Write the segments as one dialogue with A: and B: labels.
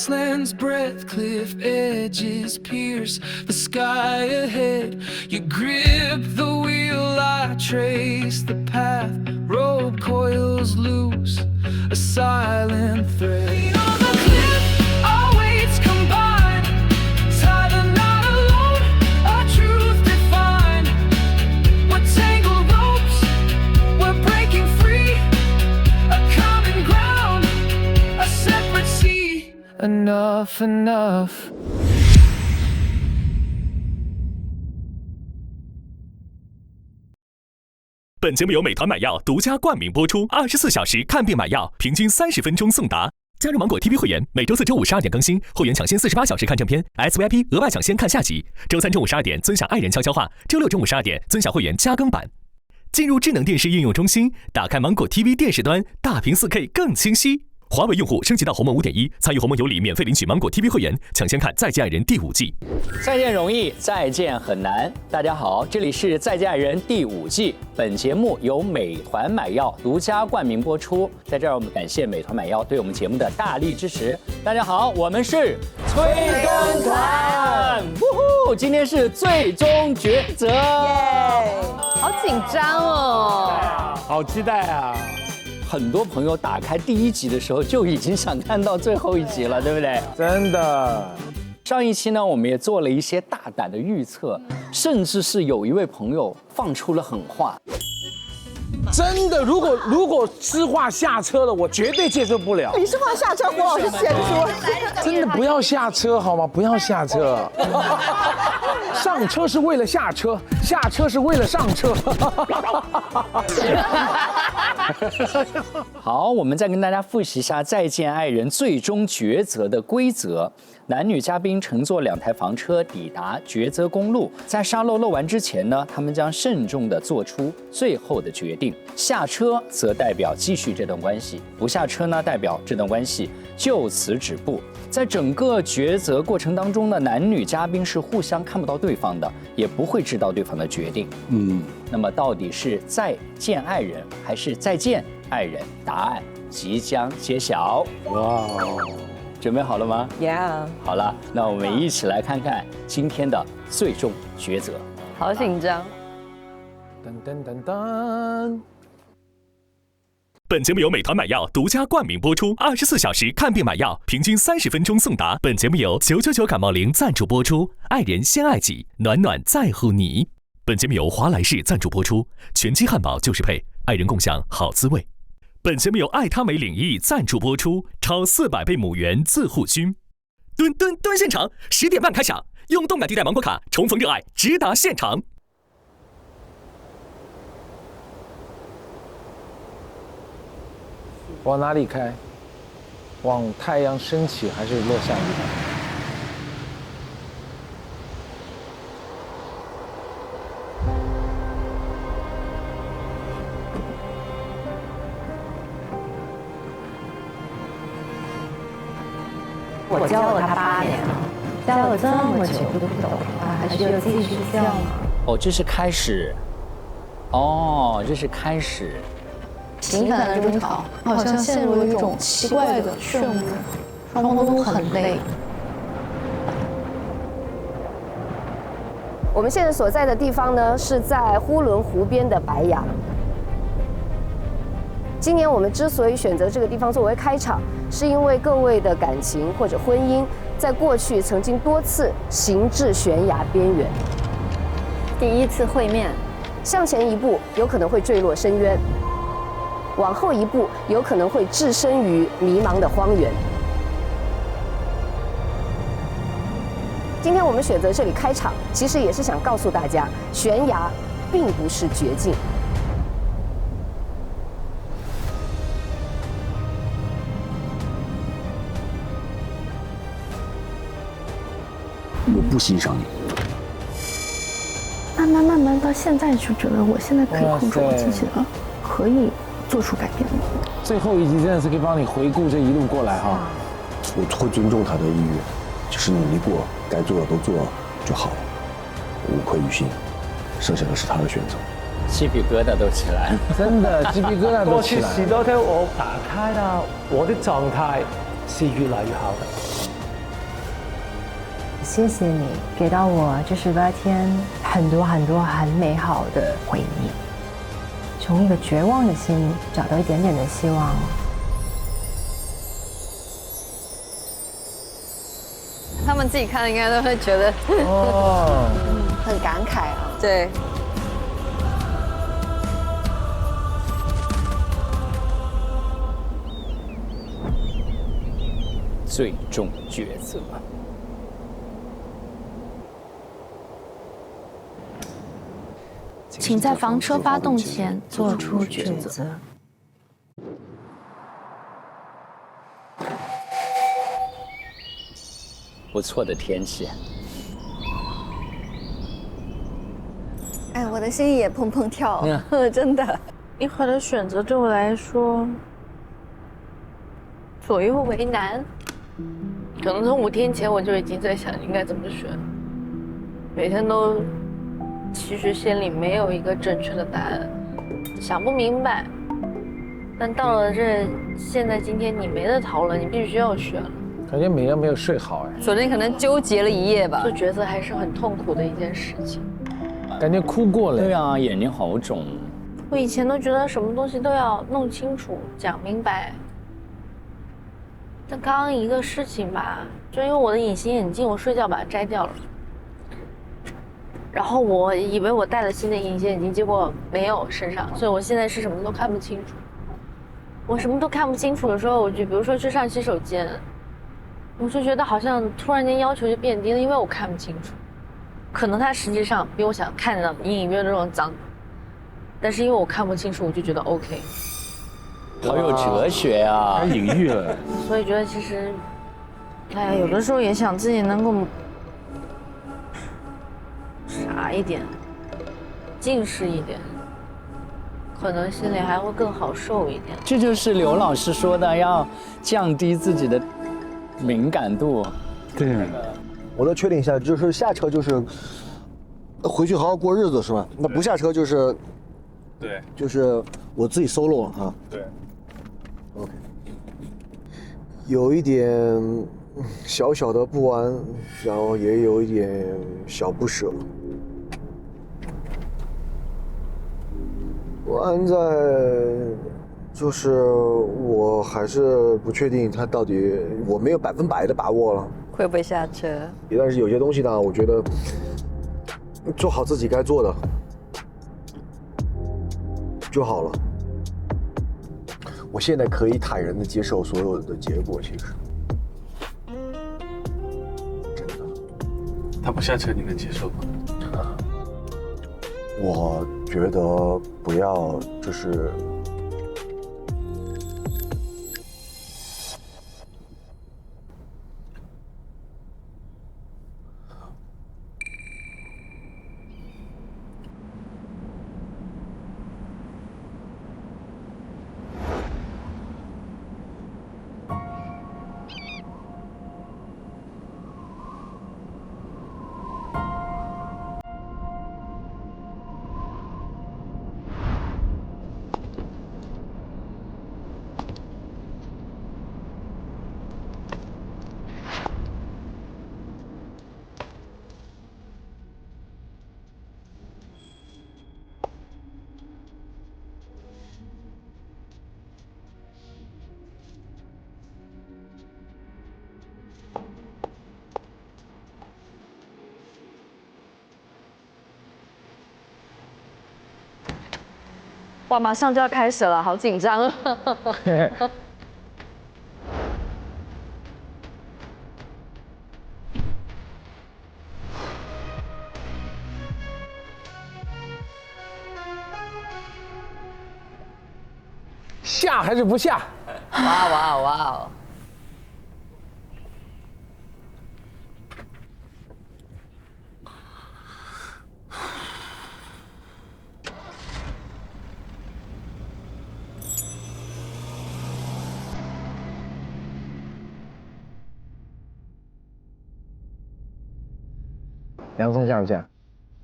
A: wasteland's breath, cliff edges pierce the sky ahead. You grip the wheel, I trace the path, rope coils loose, a silent thread. Beyond the cliff, our weights combine, tie the knot alone, a truth defined. We're tangled ropes, we're breaking free, a common ground, a separate sea. Enough, enough.
B: 本节目由美团买药独家冠名播出，24小时看病买药，平均30分钟送达。加入芒果 TV 会员，每周4、周5 12点更新，会员抢先48小时看正片 ，SVIP 额外抢先看下集。周3中午12点尊享爱人悄悄话，周6中午12点尊享会员加更版。进入智能电视应用中心，打开芒果 TV 电视端，大屏4K 更清晰。华为用户升级到鸿蒙5.1，参与鸿蒙有礼免费领取芒果 TV 会员，抢先看《再见爱人》第5季。
C: 再见容易，再见很难。大家好，这里是《再见爱人》第5季。本节目由美团买药独家冠名播出。在这儿，我们感谢美团买药对我们节目的大力支持。大家好，我们是催更团，今天是最终抉择，
D: 好紧张哦，
C: 好期待啊！很多朋友打开第1集的时候就已经想看到最后1集了，对不对？
E: 真的。
C: 上一期呢，我们也做了一些大胆的预测，甚至是有一位朋友放出了狠话。
E: 真的，如果知画下车了，我绝对接受不了。
D: 你是话下车，胡老师先说。
E: 真的不要下车好吗？不要下车。上车是为了下车，下车是为了上车。
C: 好，我们再跟大家复习一下《再见爱人》最终抉择的规则。男女嘉宾乘坐2台房车抵达抉择公路，在沙漏漏完之前呢，他们将慎重地做出最后的决定。下车则代表继续这段关系，不下车呢，代表这段关系就此止步。在整个抉择过程当中呢，男女嘉宾是互相看不到对方的，也不会知道对方的决定。那么到底是再见爱人还是再见爱人？答案即将揭晓。哇，准备好了吗
D: Yeah，
C: 好了，那我们一起来看看今天的最终抉择。
D: 好紧张。
E: 噔噔噔噔。
B: 本节目由美团买药独家冠名播出，24小时看病买药，平均30分钟送达。本节目由999感冒灵赞助播出，爱人先爱己，暖暖在乎你。本节目由华莱士赞助播出，全鸡汉堡就是配，爱人共享好滋味。本节目由爱他美领益赞助播出，超400倍母源自护菌。蹲现场，10点半开场，用动感地带芒果卡重逢热爱，直达现场。
E: 往哪里开？往太阳升起还是落下去？
D: 我教了他8年了，教了这么久都不懂，他还是要继续教吗？
C: 哦，这是开始。哦，这是开始。
D: 情感的争吵好像陷入了一种奇怪的漩涡，双方都很累。
F: 我们现在所在的地方呢，是在呼伦湖边的白崖。今年我们之所以选择这个地方作为开场，是因为各位的感情或者婚姻，在过去曾经多次行至悬崖边缘。
D: 第1次会面，
F: 向前一步有可能会坠落深渊，往后一步有可能会置身于迷茫的荒原。今天我们选择这里开场，其实也是想告诉大家，悬崖并不是绝境。
G: 我不欣赏你。
H: 慢慢到现在就觉得我现在可以控制我自己了，可以做出改变了。
E: 最后1集真的是可以帮你回顾这一路过来哈。
G: 我会尊重他的意愿，就是努力过，该做的都做就好了，无愧于心，剩下的是他的选择。
C: 鸡皮疙瘩都起来了，
E: 真的鸡皮疙瘩都起来了。
I: 多次士多廳我打開啦，我的狀態是越來越好的。谢谢你给到我这18天很多很美好的回忆，从一个绝望的心找到一点点的希望。
J: 他们自己看应该都会觉得
D: 很感慨啊。
J: 对。
C: 最终抉择。
H: 请在房车发动前做出抉择。
C: 不错的天气。
D: 哎，我的心也砰砰跳，真的。
H: 一会儿的选择对我来说左右为难。可能从5天前我就已经在想应该怎么选，每天都其实心里没有一个正确的答案，想不明白。但到了现在今天你没得逃了，你必须要选了。
E: 感觉每天没有睡好哎。
J: 昨天可能纠结了一夜吧。
H: 做抉择还是很痛苦的一件事情。
E: 感觉哭过了。
C: 对啊，眼睛好肿。
H: 我以前都觉得什么东西都要弄清楚、讲明白。但刚刚一个事情吧，就因为我的隐形眼镜，我睡觉把它摘掉了。然后我以为我戴了新的隐形眼镜，结果没有身上，所以我现在是什么都看不清楚。我什么都看不清楚的时候，我就比如说去上洗手间，我就觉得好像突然间要求就变低了，因为我看不清楚。可能它实际上比我想看到隐隐约约那种脏，但是因为我看不清楚，我就觉得 OK。
C: 好有哲学啊！
E: 太隐喻了。
H: 所以觉得其实，哎呀，有的时候也想自己能够傻一点，近视一点，可能心里还会更好受一点。
C: 这就是刘老师说的，要降低自己的敏感度。
E: 对。
G: 我再确定一下，就是下车就是回去好好过日子是吧？那不下车就是，
K: 对，
G: 就是我自己 solo 啊。
K: 对。
G: OK。有一点小小的不安，然后也有一点小不舍。不安在，就是我还是不确定他到底，我没有100%的把握了。
J: 会不会下车？
G: 但是有些东西呢，我觉得做好自己该做的就好了。我现在可以坦然的接受所有的结果，其实真的。
K: 他不下车，你能接受吗？
G: 我觉得不要，就是
J: 哇，马上就要开始了，好紧张啊！
E: 下还是不下？
J: 哇哇哇哦！
E: 梁松下不下？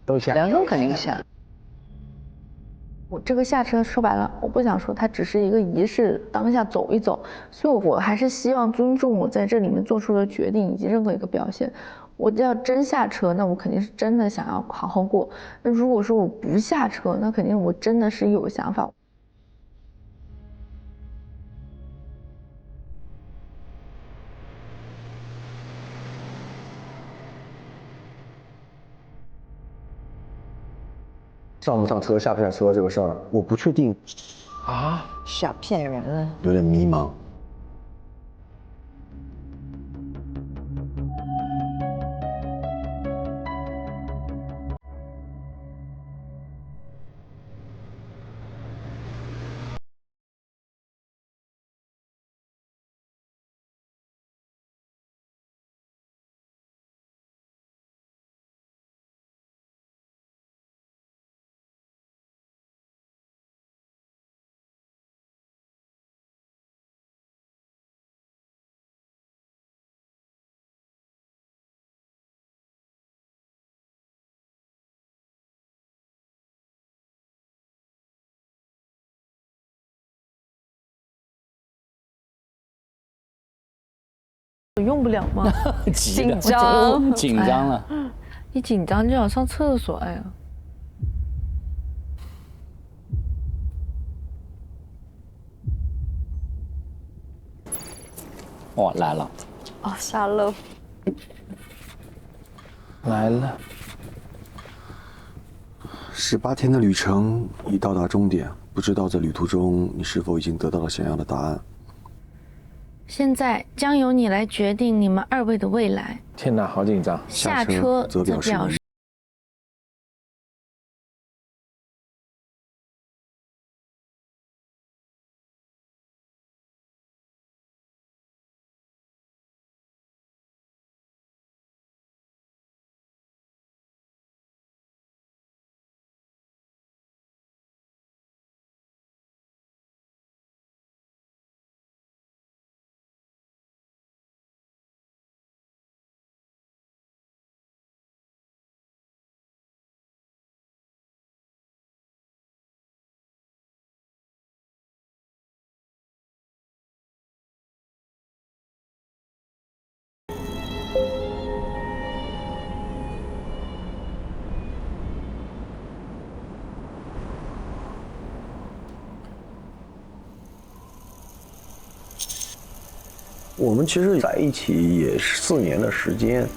E: 都下。
J: 梁松肯定下。
H: 我这个下车说白了，我不想说它只是一个仪式，当下走一走，所以我还是希望尊重我在这里面做出的决定以及任何一个表现。
J: 我要真下车，那我肯定是真的想要好好过。那如果说我不下车，那肯定我真的是有想法。
G: 上不上车、下不下车这个事儿，我不确定，
E: 啊，
I: 傻骗人了。
G: 有点迷茫。
J: 用不了吗？
C: 急的
J: 紧张，
C: 紧张了。
J: 一紧张就想上厕所，哎呀。
C: 哦，来了，
J: 哦，下楼。
E: 来了。
G: 18天的旅程已到达终点，不知道在旅途中你是否已经得到了想要的答案。
H: 现在将由你来决定你们2位的未来。
E: 天哪，好紧张。
H: 下车则表示
G: 我们其实在一起也4年的时间，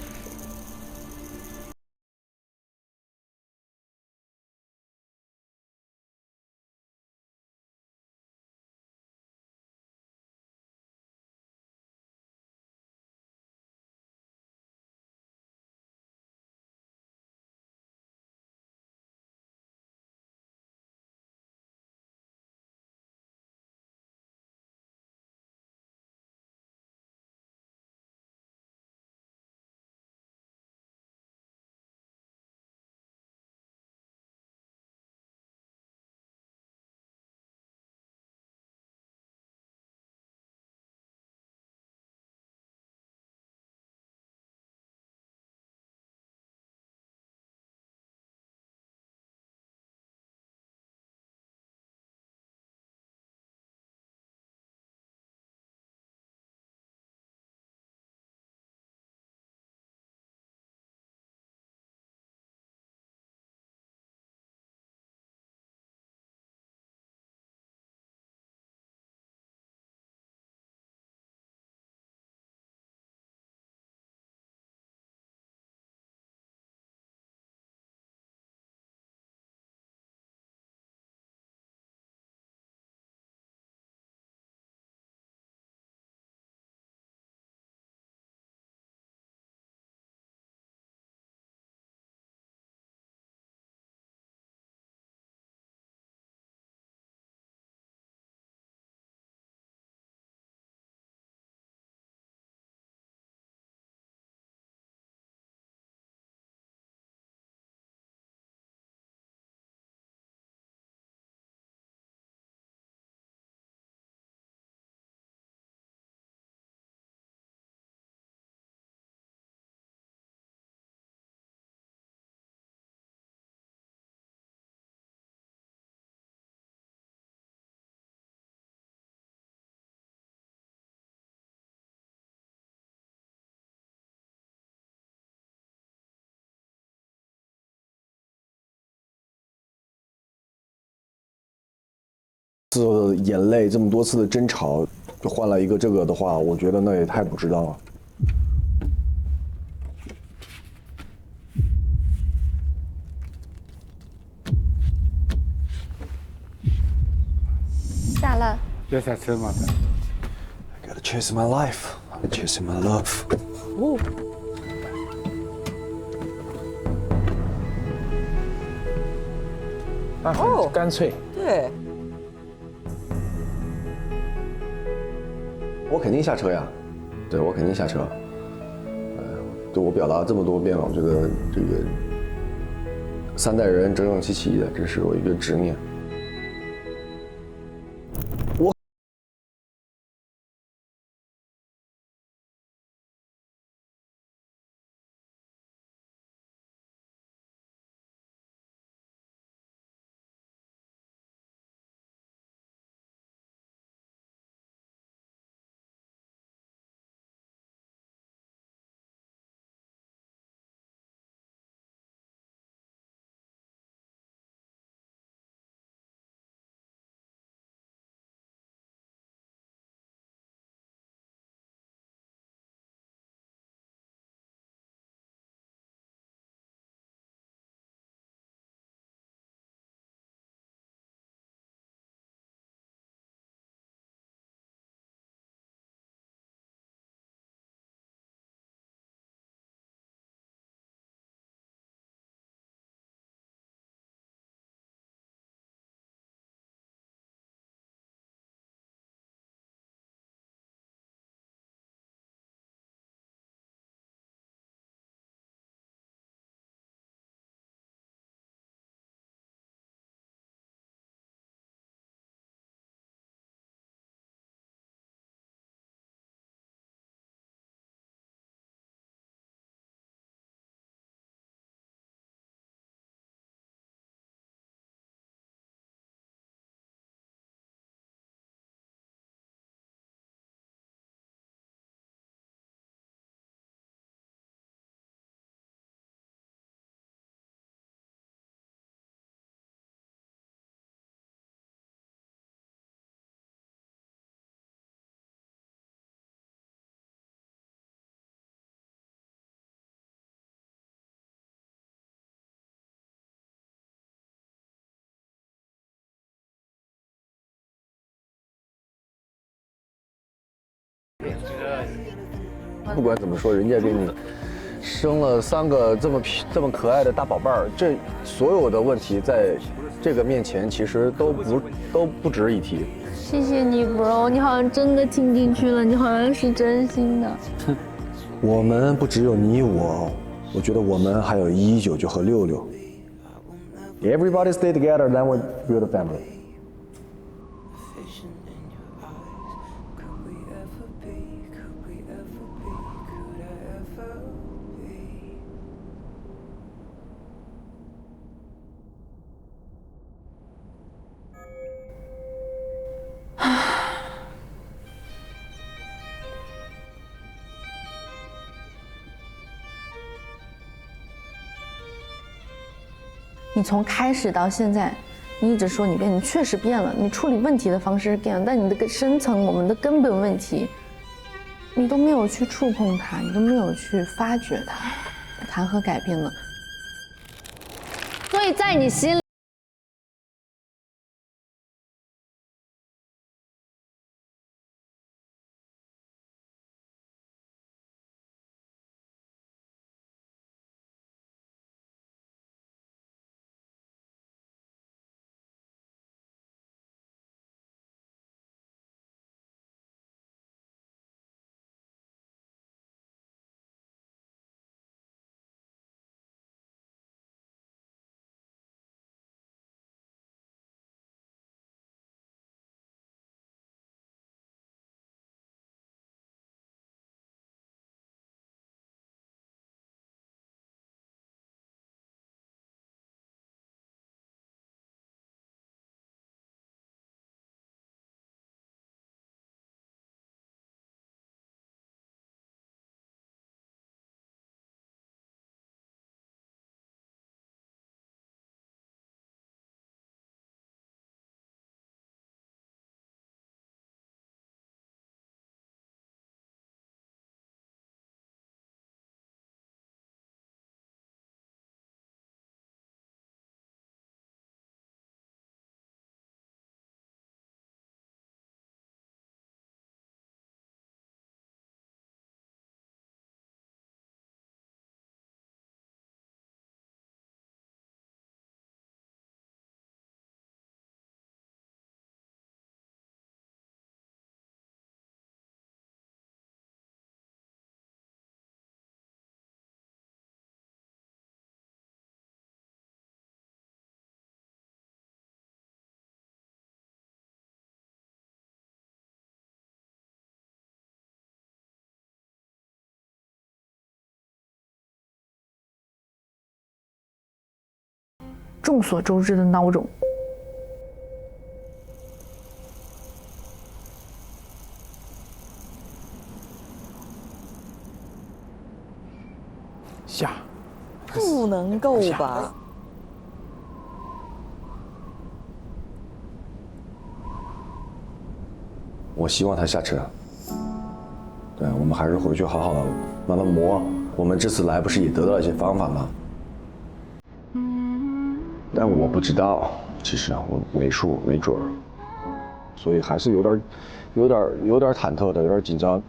G: 次眼泪，这么多次的争吵，就换了一个这个的话，我觉得那也太不值当了。
D: 下了。
E: 要下车吗？
G: I gotta chase my life, I'm chasing my love。
E: 哦。那很干脆。
L: 对。
G: 我肯定下车呀，对我肯定下车。对我表达这么多遍了，我觉得这个3代人整整齐齐的，这是我一个执念。不管怎么说，人家给你生了3个这么可爱的大宝贝儿，这所有的问题在这个面前其实都不值一提。
J: 谢谢你 ，bro， 你好像真的听进去了，你好像是真心的。
G: 我们不只有你我觉得我们还有119和66。Everybody stay together, then we build a family.
J: “你从开始到现在，你一直说你变，你确实变了，你处理问题的方式变了，但你的深层，我们的根本问题，你都没有去触碰它，你都没有去发掘它，谈何改变呢？所以在你心里。”众所周知的孬种。
E: 下，
L: 不能够吧？
G: 我希望他下车。对，我们还是回去好好慢慢磨。我们这次来不是也得到一些方法吗？但我不知道，其实我没数没准儿，所以还是有点忐忑的，有点紧张。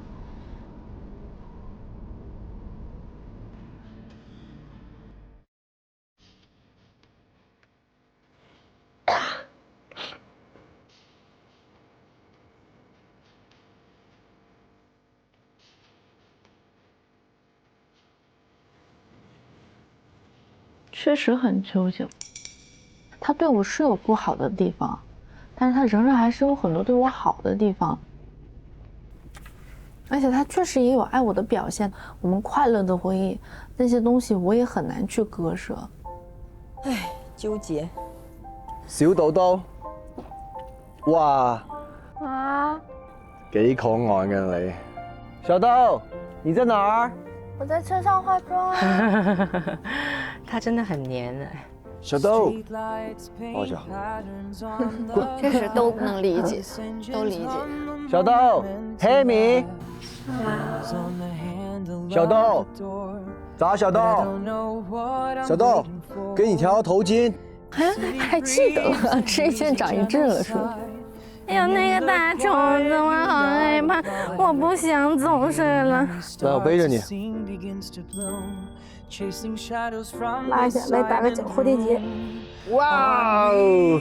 J: 确实很纠结，他对我是有不好的地方，但是他仍然还是有很多对我好的地方，而且他确实也有爱我的表现，我们快乐的回忆，那些东西我也很难去割舍。
L: 唉，纠结。
G: 小豆豆，哇，
D: 啊，
G: 幾可愛嘅你，小豆，你在哪兒？
D: 我在车上化妆啊。
I: 他真的很黏哎。
G: 小豆，抱下。
D: 确实都能理解，都理解。
G: 小豆 ，Hammy， 小豆，咋？小豆，小豆，给你调头巾。
J: 还记得了，吃一堑长一智了是吧？
D: 哎呦，那个大虫子，我好害怕，我不想走睡了。
G: 来，我背着你。
D: 拉下来打个蝴蝶结。
G: 哇哦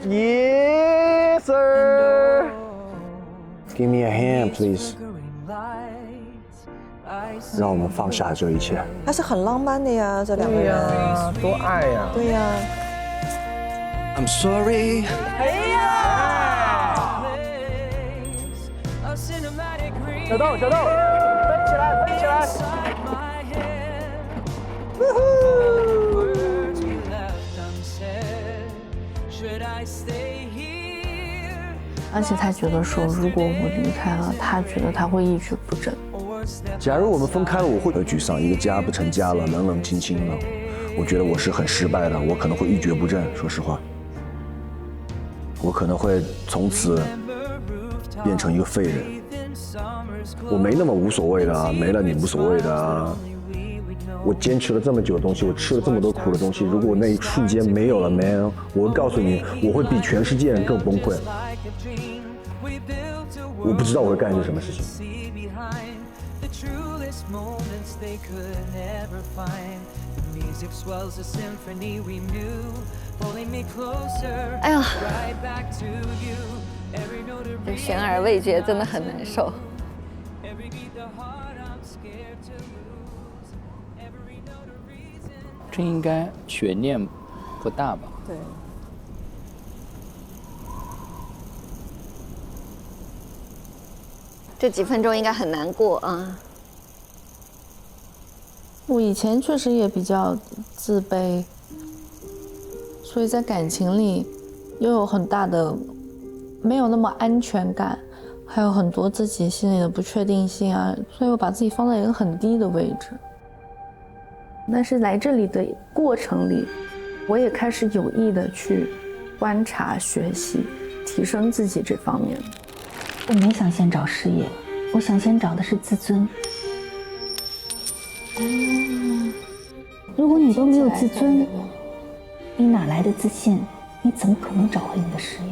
G: ，Yes sir。Give me a hand, please。让我们放下这一切。
L: 还是很浪漫的呀，这两个人。
E: 对呀，多爱呀。
L: 对呀。
A: I'm sorry。
L: 哎呀！
E: 小豆，小豆，飞起来，飞起来！
J: 而且他觉得说，如果我离开了，他觉得他会一蹶不振。
G: 假如我们分开了，我会很沮丧，一个家不成家了，冷冷清清的。我觉得我是很失败的，我可能会一蹶不振。说实话，我可能会从此变成一个废人。我没那么无所谓的啊，没了你无所谓的啊。我坚持了这么久的东西，我吃了这么多苦的东西，如果那一瞬间没有了 ，man， 我会告诉你，我会比全世界人更崩溃。我不知道我会干一些什么事情。
D: 哎呀，这悬而未决真的很难受。
C: 这应该悬念不大吧？
L: 对。
D: 这几分钟应该很难过啊。
J: 我以前确实也比较自卑，所以在感情里又有很大的没有那么安全感，还有很多自己心里的不确定性啊，所以我把自己放在一个很低的位置。但是来这里的过程里，我也开始有意的去观察、学习、提升自己这方面。
I: 我没想先找事业，我想先找的是自尊。如果你都没有自尊，你哪来的自信？你怎么可能找回你的事业？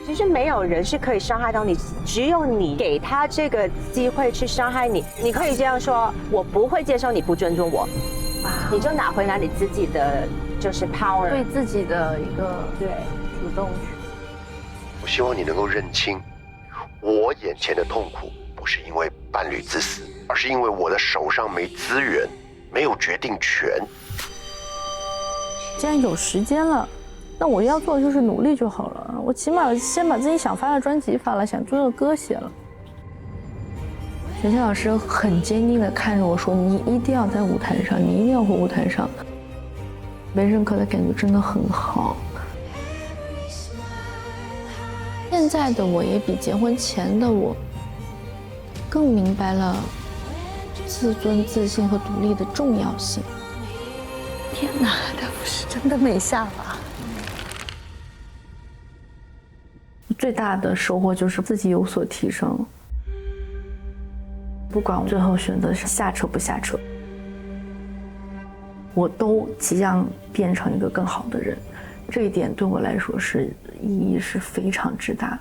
M: 其实没有人是可以伤害到你，只有你给他这个机会去伤害你。你可以这样说：我不会接受你不尊重我，你就拿回来你自己的就是 power，
J: 对自己的一个主动权。
N: 我希望你能够认清，我眼前的痛苦不是因为伴侣自私，而是因为我的手上没资源，没有决定权。
J: 既然有时间了，那我要做的就是努力就好了。我起码先把自己想发的专辑发了，想做的歌写了。学校老师很坚定地看着我说：“你一定要在舞台上，你一定要回舞台上。”被认可的感觉真的很好。现在的我也比结婚前的我更明白了自尊、自信和独立的重要性。天哪，他不是真的没下吧？最大的收获就是自己有所提升。不管我最后选择是下车不下车，我都即将变成一个更好的人。这一点对我来说是意义是非常之大的。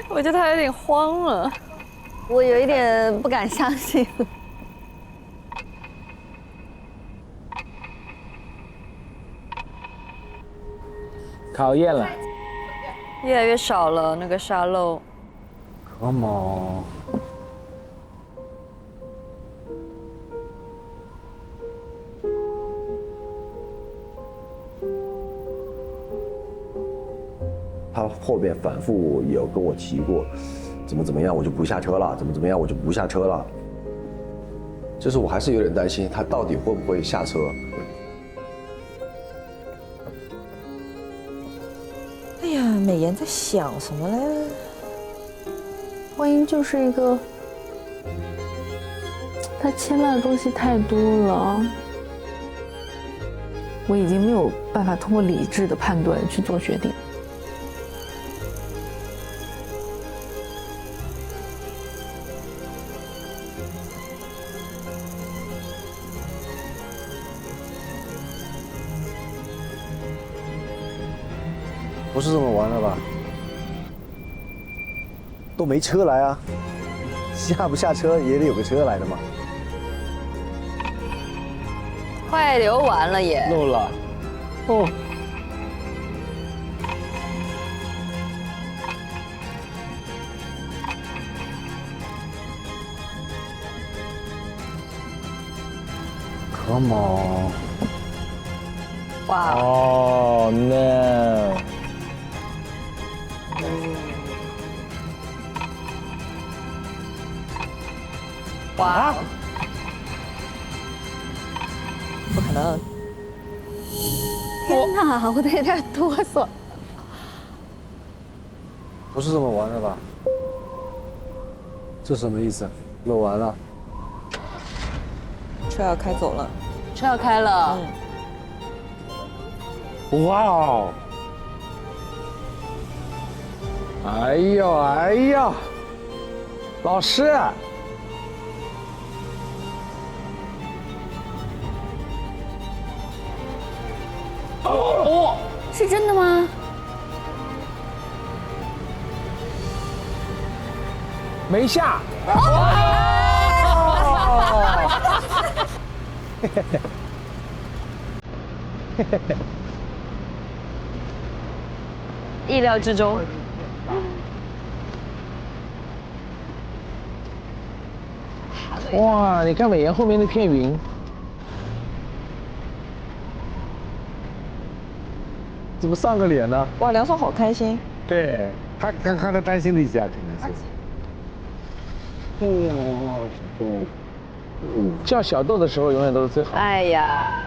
D: 我觉得他有点慌了，我有一点不敢相信。
C: 考验了，
D: 越来越少了那个沙漏。
G: Come on。他后边反复有跟我提过，怎么样我就不下车了，怎么样我就不下车了。就是我还是有点担心他到底会不会下车。
L: 哎呀，美妍在想什么嘞？
J: 婚姻就是一个，它牵绊的东西太多了，我已经没有办法通过理智的判断去做决定。
G: 不是这么玩的吧？都没车来啊，下不下车也得有个车来的嘛。
D: 快流完了耶！
C: 漏了，哦。
G: Come on！
D: 哇！
C: 哦 no！
D: 哇！
L: 不可能！
D: 天哪，我都有点哆嗦。
G: 不是这么玩的吧？这什么意思？漏完了？
L: 车要开走了。
D: 车要开了。
E: 哇哦！哎呦哎呦，老师！
J: 哦，是真的吗？
E: 没下。
D: 意料之中。
E: 哇，你看美颜后面那片云。
G: 怎么上个脸呢？
L: 哇，梁松好开心。
E: 对，他刚刚他担心了一下，可能是。叫小豆的时候永远都是最好。
D: 哎呀，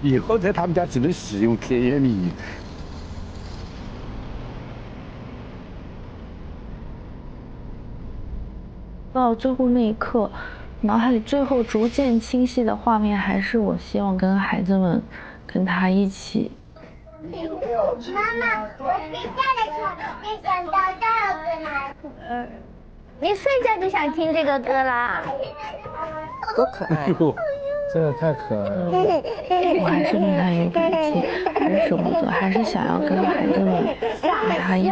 E: 以后在他们家只能使用甜言蜜语。
J: 到最后那一刻，脑海里最后逐渐清晰的画面，还是我希望跟孩子们，跟他一起。
O: 妈妈，我睡觉的时候就想到这个。你睡觉就想听这个歌啦？
L: 多可爱！
E: 真的太可爱了。
J: 我还是对他有感情，还是舍不得，还是想要跟孩子们陪他一起。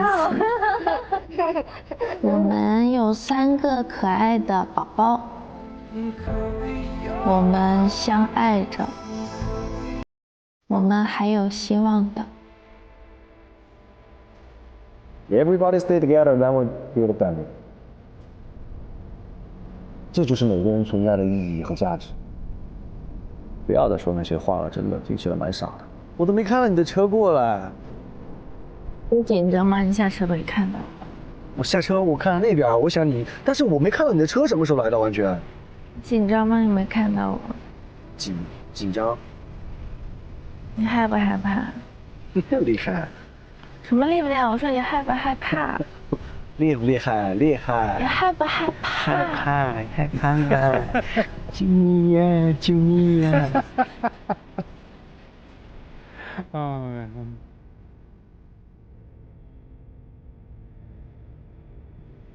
J: 我们有3个可爱的宝宝，我们相爱着，我们还有希望的。
G: Everybody stay together, then we build a family。这就是每个人存在的意义和价值。不要再说那些话了，真的听起来蛮傻的。我都没看到你的车过来。
J: 你紧张吗？你下车没看到。
G: 我下车，我看到那边，我想你，但是我没看到你的车什么时候来的，完全。
J: 紧张吗？你没看到我？
G: 紧张。
J: 你害不害怕？
G: 厉害。
J: 什么厉不厉害？我说你害不害怕？
G: 厉不厉害？厉害。
J: 你害不害怕？
G: 害怕啊！救命呀！救命呀！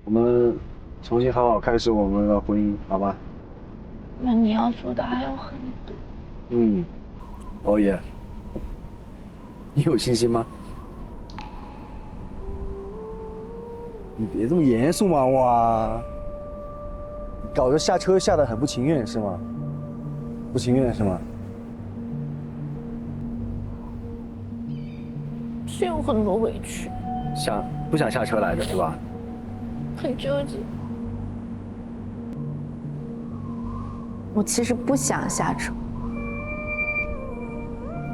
G: 我们重新好好开始我们的婚姻，好吧？
J: 那你要做的还有很多。
G: 哦耶！你有信心吗？你别这么严肃嘛，哇！搞得下车下得很不情愿是吗？不情愿是吗？
J: 是有很多委屈，
G: 不想下车来的是吧？
J: 很纠结。
D: 我其实不想下车，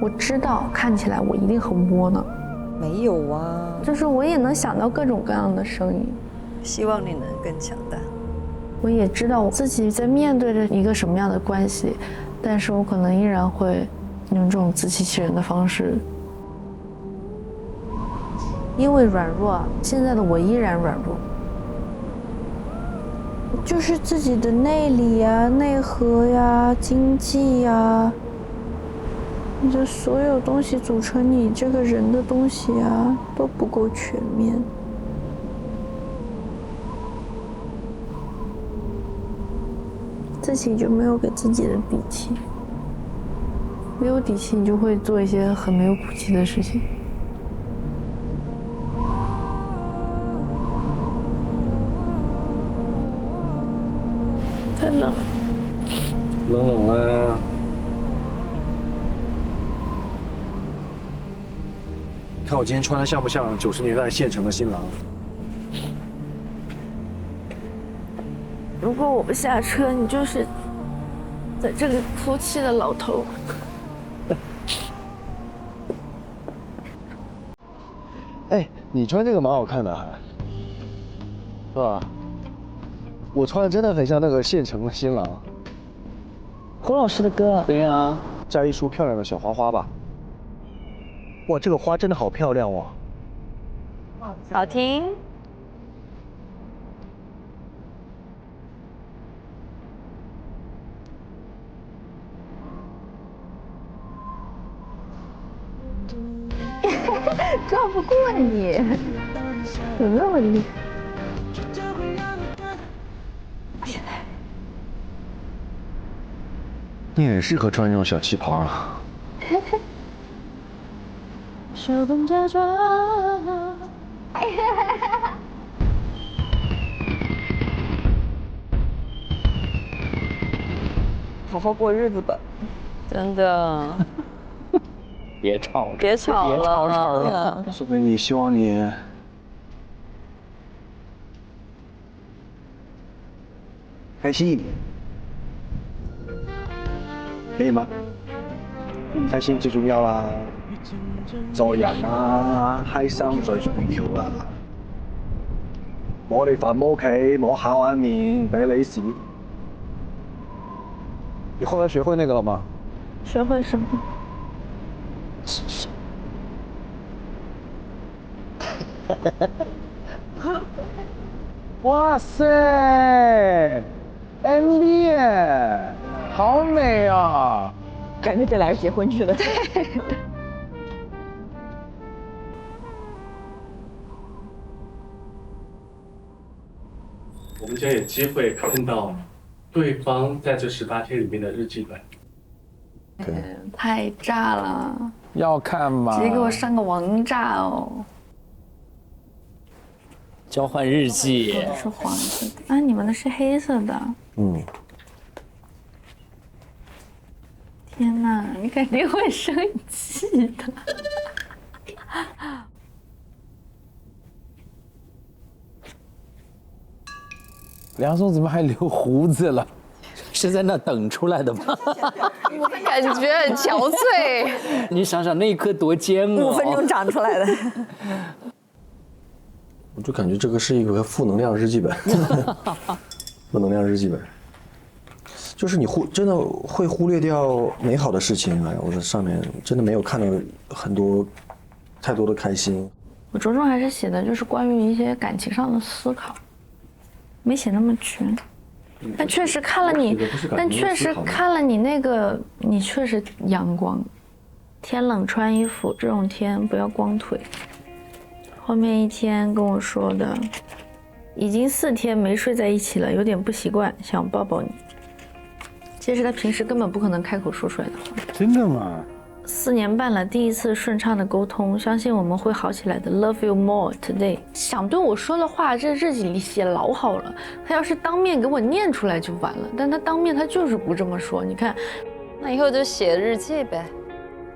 D: 我知道看起来我一定很窝囊。
L: 没有啊，
D: 就是我也能想到各种各样的声音。
L: 希望你能更强大。
D: 我也知道我自己在面对着一个什么样的关系，但是我可能依然会用这种自欺欺人的方式。因为软弱，现在的我依然软弱。就是自己的内里呀、内核呀、经济呀，你的所有东西组成你这个人的东西啊，都不够全面。自己就没有给自己的底气，没有底气，你就会做一些很没有骨气的事情。太冷了，
G: 冷了。看我今天穿的像不像90年代县城的新郎？
J: 如果我不下车，你就是在这里哭泣的老头。
G: 哎，你穿这个蛮好看的还，是吧？我穿的真的很像那个县城的新郎。
L: 胡老师的歌。
C: 对呀，
G: 摘一束漂亮的小花花吧。哇，这个花真的好漂亮哦。
M: 好听。
D: 撞不过你，有那么厉害？
G: 你很适合穿这种小旗袍啊。
J: 手工假装。
L: 好好过日子吧。
M: 真的。
C: 别吵了，
M: 别吵了，
C: 别吵了。
G: 苏菲，你希望你开心一点，可以吗？開心最重要啦，做人啊，開心最重要啦。我哋返屋企摸下碗面俾你洗。你后来学会那个了吗？
J: 学会什么？
E: 哇塞 ，MV 好美啊！
L: 感觉这俩人结婚去了。
K: 我们将有机会看到对方在这18天里面的日记本。
D: 太炸了！
E: 要看吗？
D: 直接给我上个王炸哦！
C: 交换日记
D: 我的是黄色的啊，你们的是黑色的。天哪，你肯定会生气的。
E: 梁松怎么还留胡子了？
C: 是在那等出来的吗？
D: 我感觉很憔悴。
C: 你想想那一刻多煎熬。
L: 5分钟长出来的。
G: 我就感觉这个是一个负能量日记本，负能量日记本，就是你真的会忽略掉美好的事情啊！我在上面真的没有看到太多的开心。
J: 我着重还是写的就是关于一些感情上的思考，没写那么全。但确实看了你，那个，你确实阳光。天冷穿衣服，这种天不要光腿。后面一天跟我说的，已经4天没睡在一起了，有点不习惯，想抱抱你。这是他平时根本不可能开口说出来的话。
E: 真的吗
J: ？4年半了，第一次顺畅的沟通，相信我们会好起来的。Love you more today。想对我说的话，这日记里写老好了。他要是当面给我念出来就完了，但他当面他就是不这么说。你看，
P: 那以后就写日记呗。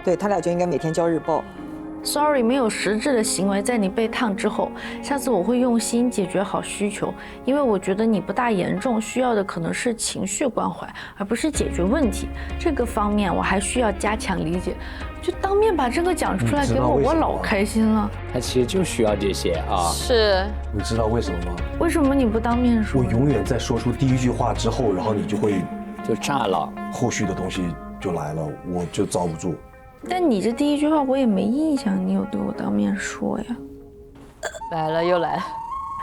L: 对他俩就应该每天交日报。
J: Sorry， 没有实质的行为，在你被烫之后，下次我会用心解决好需求，因为我觉得你不大严重，需要的可能是情绪关怀，而不是解决问题。这个方面我还需要加强理解。就当面把这个讲出来给我，我老开心了。
C: 他其实就需要这些啊。
P: 是。
G: 你知道为什么吗？
J: 为什么你不当面说？
G: 我永远在说出第一句话之后，然后你就
C: 炸了，
G: 后续的东西就来了，我就遭不住。
J: 但你这第一句话我也没印象，你有对我当面说呀？
P: 来了又来了，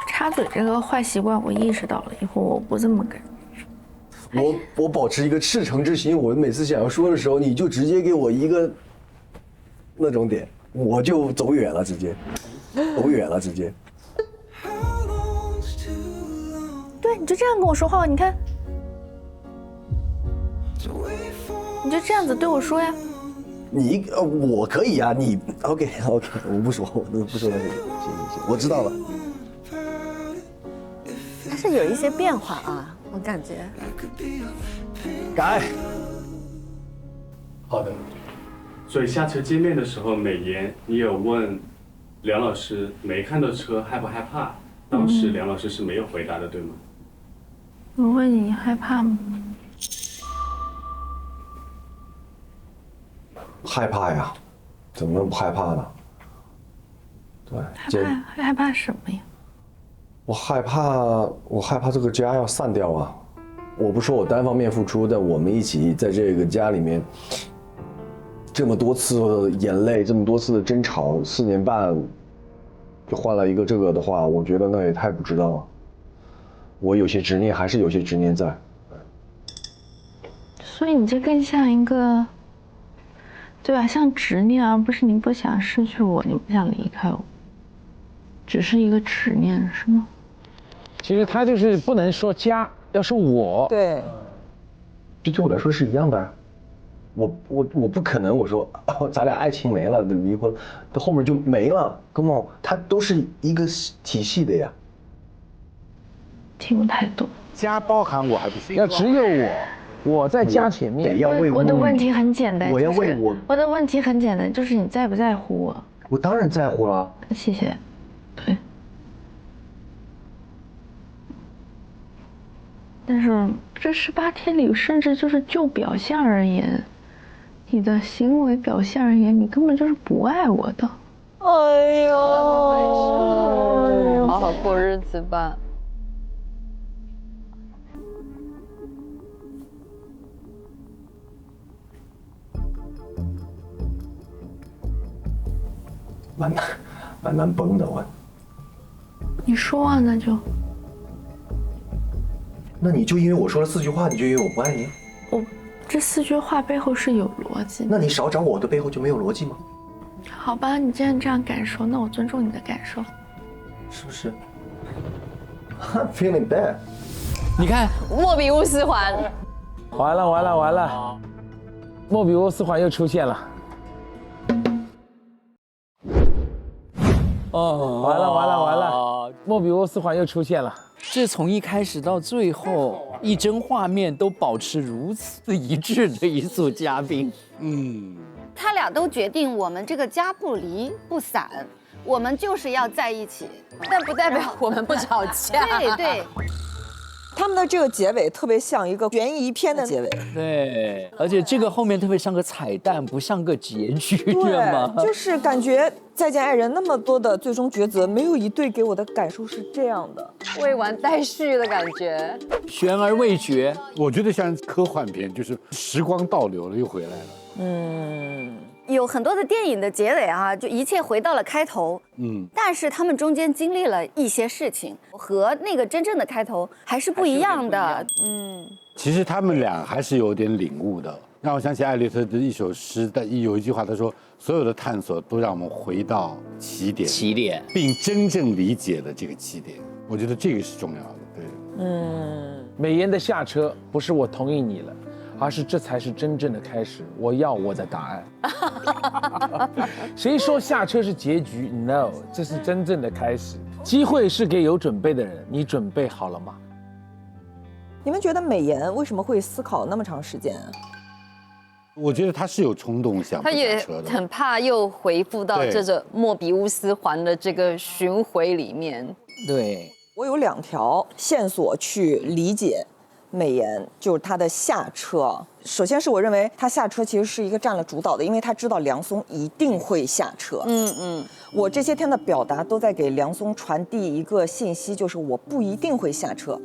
J: 插嘴这个坏习惯我意识到了，以后我不这么干。
G: 我保持一个赤诚之心，我每次想要说的时候，你就直接给我一个那种点，我就走远了，直接。
J: 对，你就这样跟我说话，你看，你就这样子对我说呀。
G: 我可以啊，你 OK， 我不说那些，行，我知道了。
M: 但是有一些变化啊，我感觉。
G: 改。
K: 好的。所以下车见面的时候，美颜你有问梁老师没看到车害不害怕？当时梁老师是没有回答的，对吗？
J: 我问你害怕吗？
G: 害怕呀，怎么能不害怕呢？对，
J: 害怕什么呀？
G: 我害怕这个家要散掉啊！我不说我单方面付出，但我们一起在这个家里面，这么多次的眼泪，这么多次的争吵，4年半，就换了一个这个的话，我觉得那也太不值当了。我有些执念，还是有些执念在。
J: 所以你这更像一个。对吧？像执念，而不是你不想失去我，你不想离开我，只是一个执念，是吗？
E: 其实他就是不能说家，要说我。
L: 对，
G: 这对我来说是一样的。我不可能，我说咱俩爱情没了，离婚，到后面就没了。Come on， 它都是一个体系的呀。
J: 听不太懂。
E: 家包含我还不行，要只有我在家前面，
J: 我的问题很简单，
G: 我要为
J: 我的问题很简单，就是你在不在乎我？
G: 我当然在乎了。
J: 谢谢。对。但是这18天里，甚至就是就表现而言，你的行为表现而言，你根本就是不爱我的。
P: 哎呦，好好过日子吧。
G: 蛮难崩的我。
J: 你说啊，那就。
G: 那你就因为我说了4句话，你就因为我不爱你？
J: 我这4句话背后是有逻辑的。
G: 那你少找我的背后就没有逻辑吗？
J: 好吧，你既然这样感受，那我尊重你的感受。
G: 是不是 ？I'm feeling bad。
C: 你看，
P: 莫比乌斯环。
E: 完了，莫比乌斯环又出现了。
C: 哦，
E: 完了，莫比乌斯环又出现了。
C: 这从一开始到最后，一帧画面都保持如此一致的一组嘉宾。
Q: 他俩都决定我们这个家不离不散，我们就是要在一起，
P: 但不代表我们不吵架。
Q: 对。
L: 他们的这个结尾特别像一个悬疑片的结尾。
C: 对，而且这个后面特别像个彩蛋，不像个结局，对吗？
L: 就是感觉《再见爱人》那么多的最终抉择，没有一对给我的感受是这样的，
P: 未完待续的感觉，
C: 悬而未决。
R: 我觉得像科幻片，就是时光倒流了又回来了。
Q: 有很多的电影的结尾啊，就一切回到了开头。但是他们中间经历了一些事情，和那个真正的开头还是不一样的。
R: 其实他们俩还是有点领悟的，让我想起艾略特的一首诗，有一句话他说：“所有的探索都让我们回到起点，并真正理解了这个起点。”我觉得这个是重要的。对，
E: 美颜的下车不是我同意你了，而是这才是真正的开始。我要我的答案。谁说下车是结局 ？No， 这是真正的开始。机会是给有准备的人，你准备好了吗？
L: 你们觉得美颜为什么会思考那么长时间啊？
R: 我觉得他是有冲动想不
P: 他也
R: 下车的，
P: 很怕又回复到这个莫比乌斯环的这个巡回里面。
C: 对，
L: 我有2条线索去理解美颜，就是她的下车。首先是我认为她下车其实是一个占了主导的，因为她知道梁松一定会下车。我这些天的表达都在给梁松传递一个信息，就是我不一定会下车。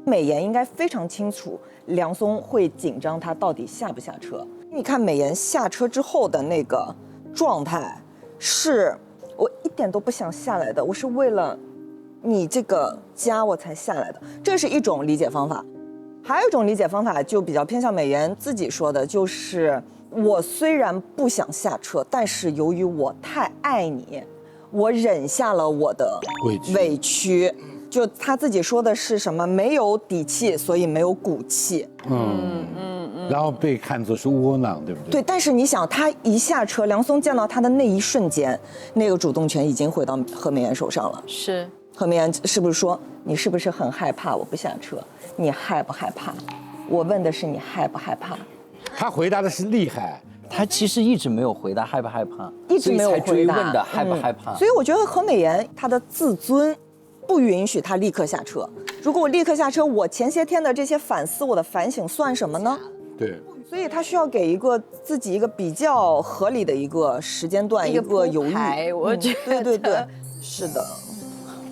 L: 美颜应该非常清楚梁松会紧张，他到底下不下车。你看美颜下车之后的那个状态，是我一点都不想下来的，我是为了你这个家我才下来的，这是一种理解方法。还有一种理解方法就比较偏向美颜自己说的，就是我虽然不想下车，但是由于我太爱你，我忍下了我的委屈。就他自己说的是什么？没有底气，所以没有骨气。
R: 然后被看作是窝囊，对不对？
L: 对，但是你想，他一下车，梁松见到他的那一瞬间，那个主动权已经回到何美颜手上了。
P: 是，
L: 何美颜是不是说你是不是很害怕我不下车？你害不害怕？我问的是你害不害怕？
R: 他回答的是厉害。
C: 他其实一直没有回答害不害怕，
L: 一直没有回答。
C: 所以才追问的害不害怕。
L: 所以我觉得何美颜她的自尊不允许她立刻下车。如果我立刻下车，我前些天的这些反思，我的反省算什么呢？
R: 对。
L: 所以她需要给自己一个比较合理的一个时间段，一个犹豫。
P: 我觉得
L: 对，是的。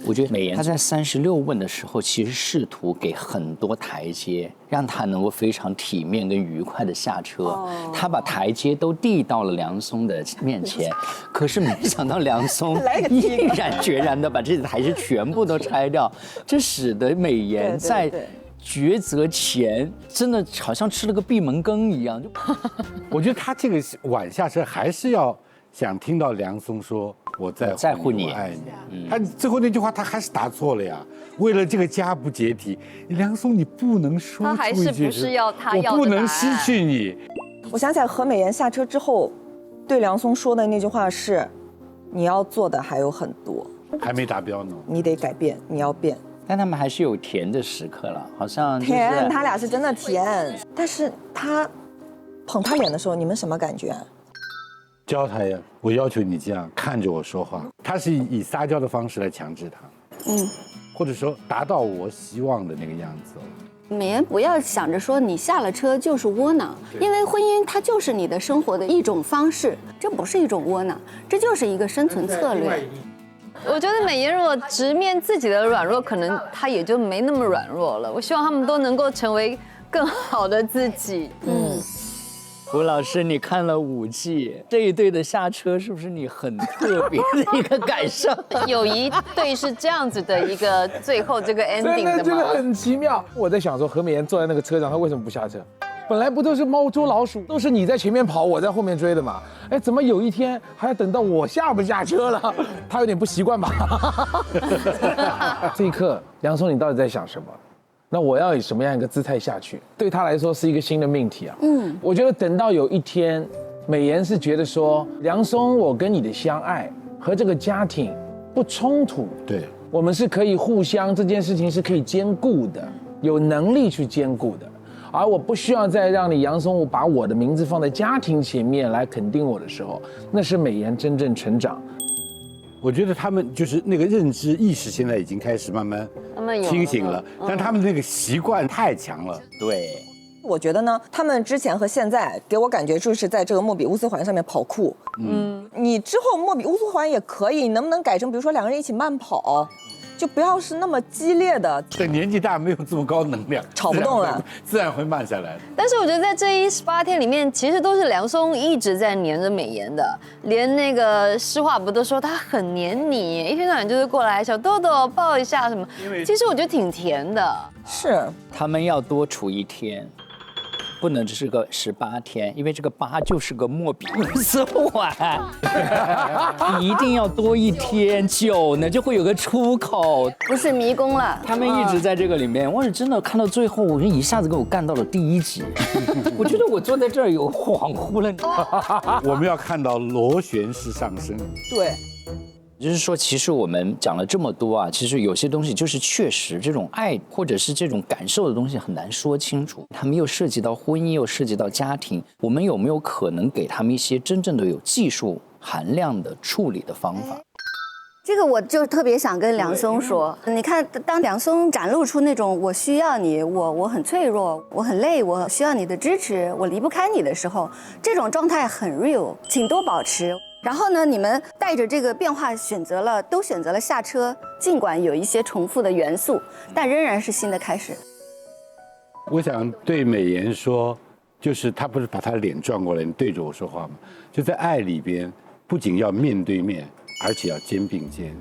C: 我觉得美颜她在36问的时候，其实试图给很多台阶，让她能够非常体面跟愉快的下车。她把台阶都递到了梁松的面前，可是没想到梁松毅然决然的把这些台阶全部都拆掉，这使得美颜在抉择前真的好像吃了个闭门羹一样。
R: 我觉得她这个晚下车还是要想听到梁松说我在乎你，我爱你。他最后那句话他还是答错了呀。为了这个家不解体，梁松你不能说出一句，
P: 他还是不是要他要的答案？
R: 我不能失去你。
L: 我想起来何美颜下车之后对梁松说的那句话是：你要做的还有很多，
R: 还没达标呢，
L: 你得改变，你要变。
C: 但他们还是有甜的时刻了，好像
L: 甜，他俩是真的甜。但是他捧他脸的时候，你们什么感觉？
R: 教他呀，我要求你这样看着我说话。他是以撒娇的方式来强制他，或者说达到我希望的那个样子。
Q: 美颜不要想着说你下了车就是窝囊，因为婚姻它就是你的生活的一种方式，这不是一种窝囊，这就是一个生存策略。
P: 我觉得美颜如果直面自己的软弱，可能她也就没那么软弱了。我希望他们都能够成为更好的自己。
C: 吴老师，你看了5季，这一对的下车是不是你很特别的一个感受？
P: 有一对是这样子的一个最后这个 ending 的吗？
E: 这个很奇妙。我在想说，何美颜坐在那个车上，她为什么不下车？本来不都是猫捉老鼠，都是你在前面跑，我在后面追的嘛？哎，怎么有一天还要等到我下不下车了？她有点不习惯吧？这一刻，梁松，你到底在想什么？那我要以什么样一个姿态下去？对他来说是一个新的命题啊。我觉得等到有一天，美颜是觉得说，梁松，我跟你的相爱和这个家庭不冲突，
R: 对，
E: 我们是可以互相这件事情是可以兼顾的，有能力去兼顾的，而我不需要再让你杨松把我的名字放在家庭前面来肯定我的时候，那是美颜真正成长。
R: 我觉得他们就是那个认知意识，现在已经开始慢慢
H: 他们
R: 清醒了，但他们那个习惯太强了。
C: 对，
L: 我觉得呢，他们之前和现在给我感觉就是在这个莫比乌斯环上面跑酷。你之后莫比乌斯环也可以，你能不能改成比如说两个人一起慢跑？就不要是那么激烈的。
R: 等年纪大没有这么高能量，
L: 吵不动了，
R: 自然会慢下来的。
H: 但是我觉得在这18天里面，其实都是梁松一直在黏着美妍的，连那个诗画不都说他很黏你，一天到晚就是过来小豆豆抱一下什么。其实我觉得挺甜的。
L: 是，
C: 他们要多处1天。不能只是个18天，因为这个8就是个莫比乌斯环，一定要多1天，9呢就会有个出口，
Q: 不是迷宫了。
C: 他们一直在这个里面，我是真的看到最后，我就一下子给我干到了第1集，我觉得我坐在这儿有恍惚了。
R: 我们要看到螺旋式上升。
L: 对。
C: 就是说，其实我们讲了这么多啊，其实有些东西就是确实这种爱或者是这种感受的东西很难说清楚。他们又涉及到婚姻，又涉及到家庭，我们有没有可能给他们一些真正的有技术含量的处理的方法？
Q: 这个我就特别想跟梁松说，你看，当梁松展露出那种我需要你，我很脆弱，我很累，我需要你的支持，我离不开你的时候，这种状态很 real， 请多保持。然后呢，你们带着这个变化都选择了下车，尽管有一些重复的元素，但仍然是新的开始。
R: 我想对美妍说，就是她不是把她脸转过来，你对着我说话吗？就在爱里边，不仅要面对面，而且要肩并肩。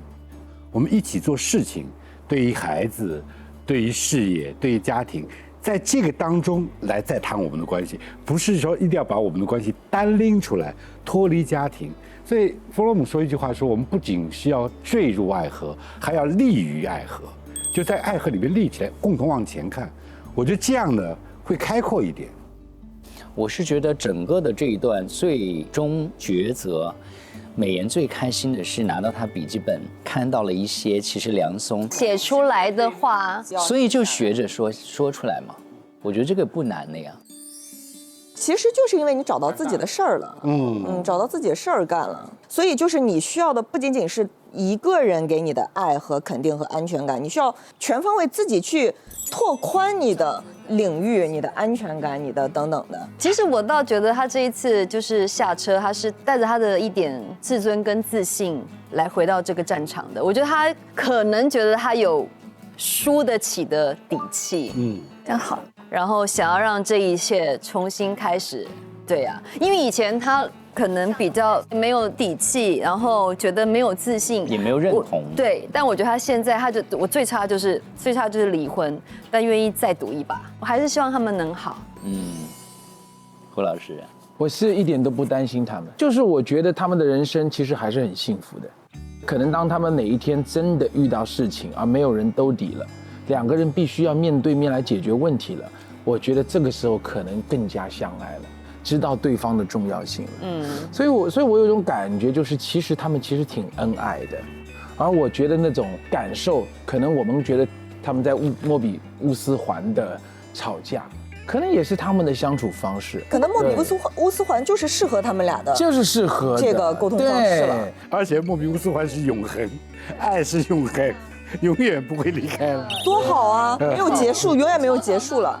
R: 我们一起做事情，对于孩子，对于事业，对于家庭。在这个当中来再谈我们的关系，不是说一定要把我们的关系单拎出来，脱离家庭。所以弗洛姆说一句话说，我们不仅是要坠入爱河，还要立于爱河，就在爱河里面立起来，共同往前看。我觉得这样呢会开阔一点。
C: 我是觉得整个的这一段最终抉择，美妍最开心的是拿到她笔记本，看到了一些其实梁松
H: 写出来的话，
C: 所以就学着说出来嘛。我觉得这个不难的呀。
L: 其实就是因为你找到自己的事儿了，找到自己的事儿干了，所以就是你需要的不仅仅是一个人给你的爱和肯定和安全感，你需要全方位自己去拓宽你的领域、你的安全感、你的等等的。
H: 其实我倒觉得他这一次就是下车，他是带着他的一点自尊跟自信来回到这个战场的。我觉得他可能觉得他有输得起的底气，
Q: 真好。
H: 然后想要让这一切重新开始，对啊，因为以前他可能比较没有底气，然后觉得没有自信，
C: 也没有认同。
H: 对，但我觉得他现在，我最差就是离婚，但愿意再赌一把。我还是希望他们能好。
C: 胡老师，
E: 我是一点都不担心他们，就是我觉得他们的人生其实还是很幸福的。可能当他们哪一天真的遇到事情而没有人兜底了，两个人必须要面对面来解决问题了，我觉得这个时候可能更加相爱了，知道对方的重要性了。所以我有一种感觉，就是其实他们其实挺恩爱的，而我觉得那种感受，可能我们觉得他们在莫比乌斯环的吵架，可能也是他们的相处方式。
L: 可能莫比乌斯环就是适合他们俩的，
E: 就是适合
L: 这个沟通方式了。
R: 而且莫比乌斯环是永恒，爱是永恒。永远不会离开了，
L: 多好啊！没有结束，永远没有结束了。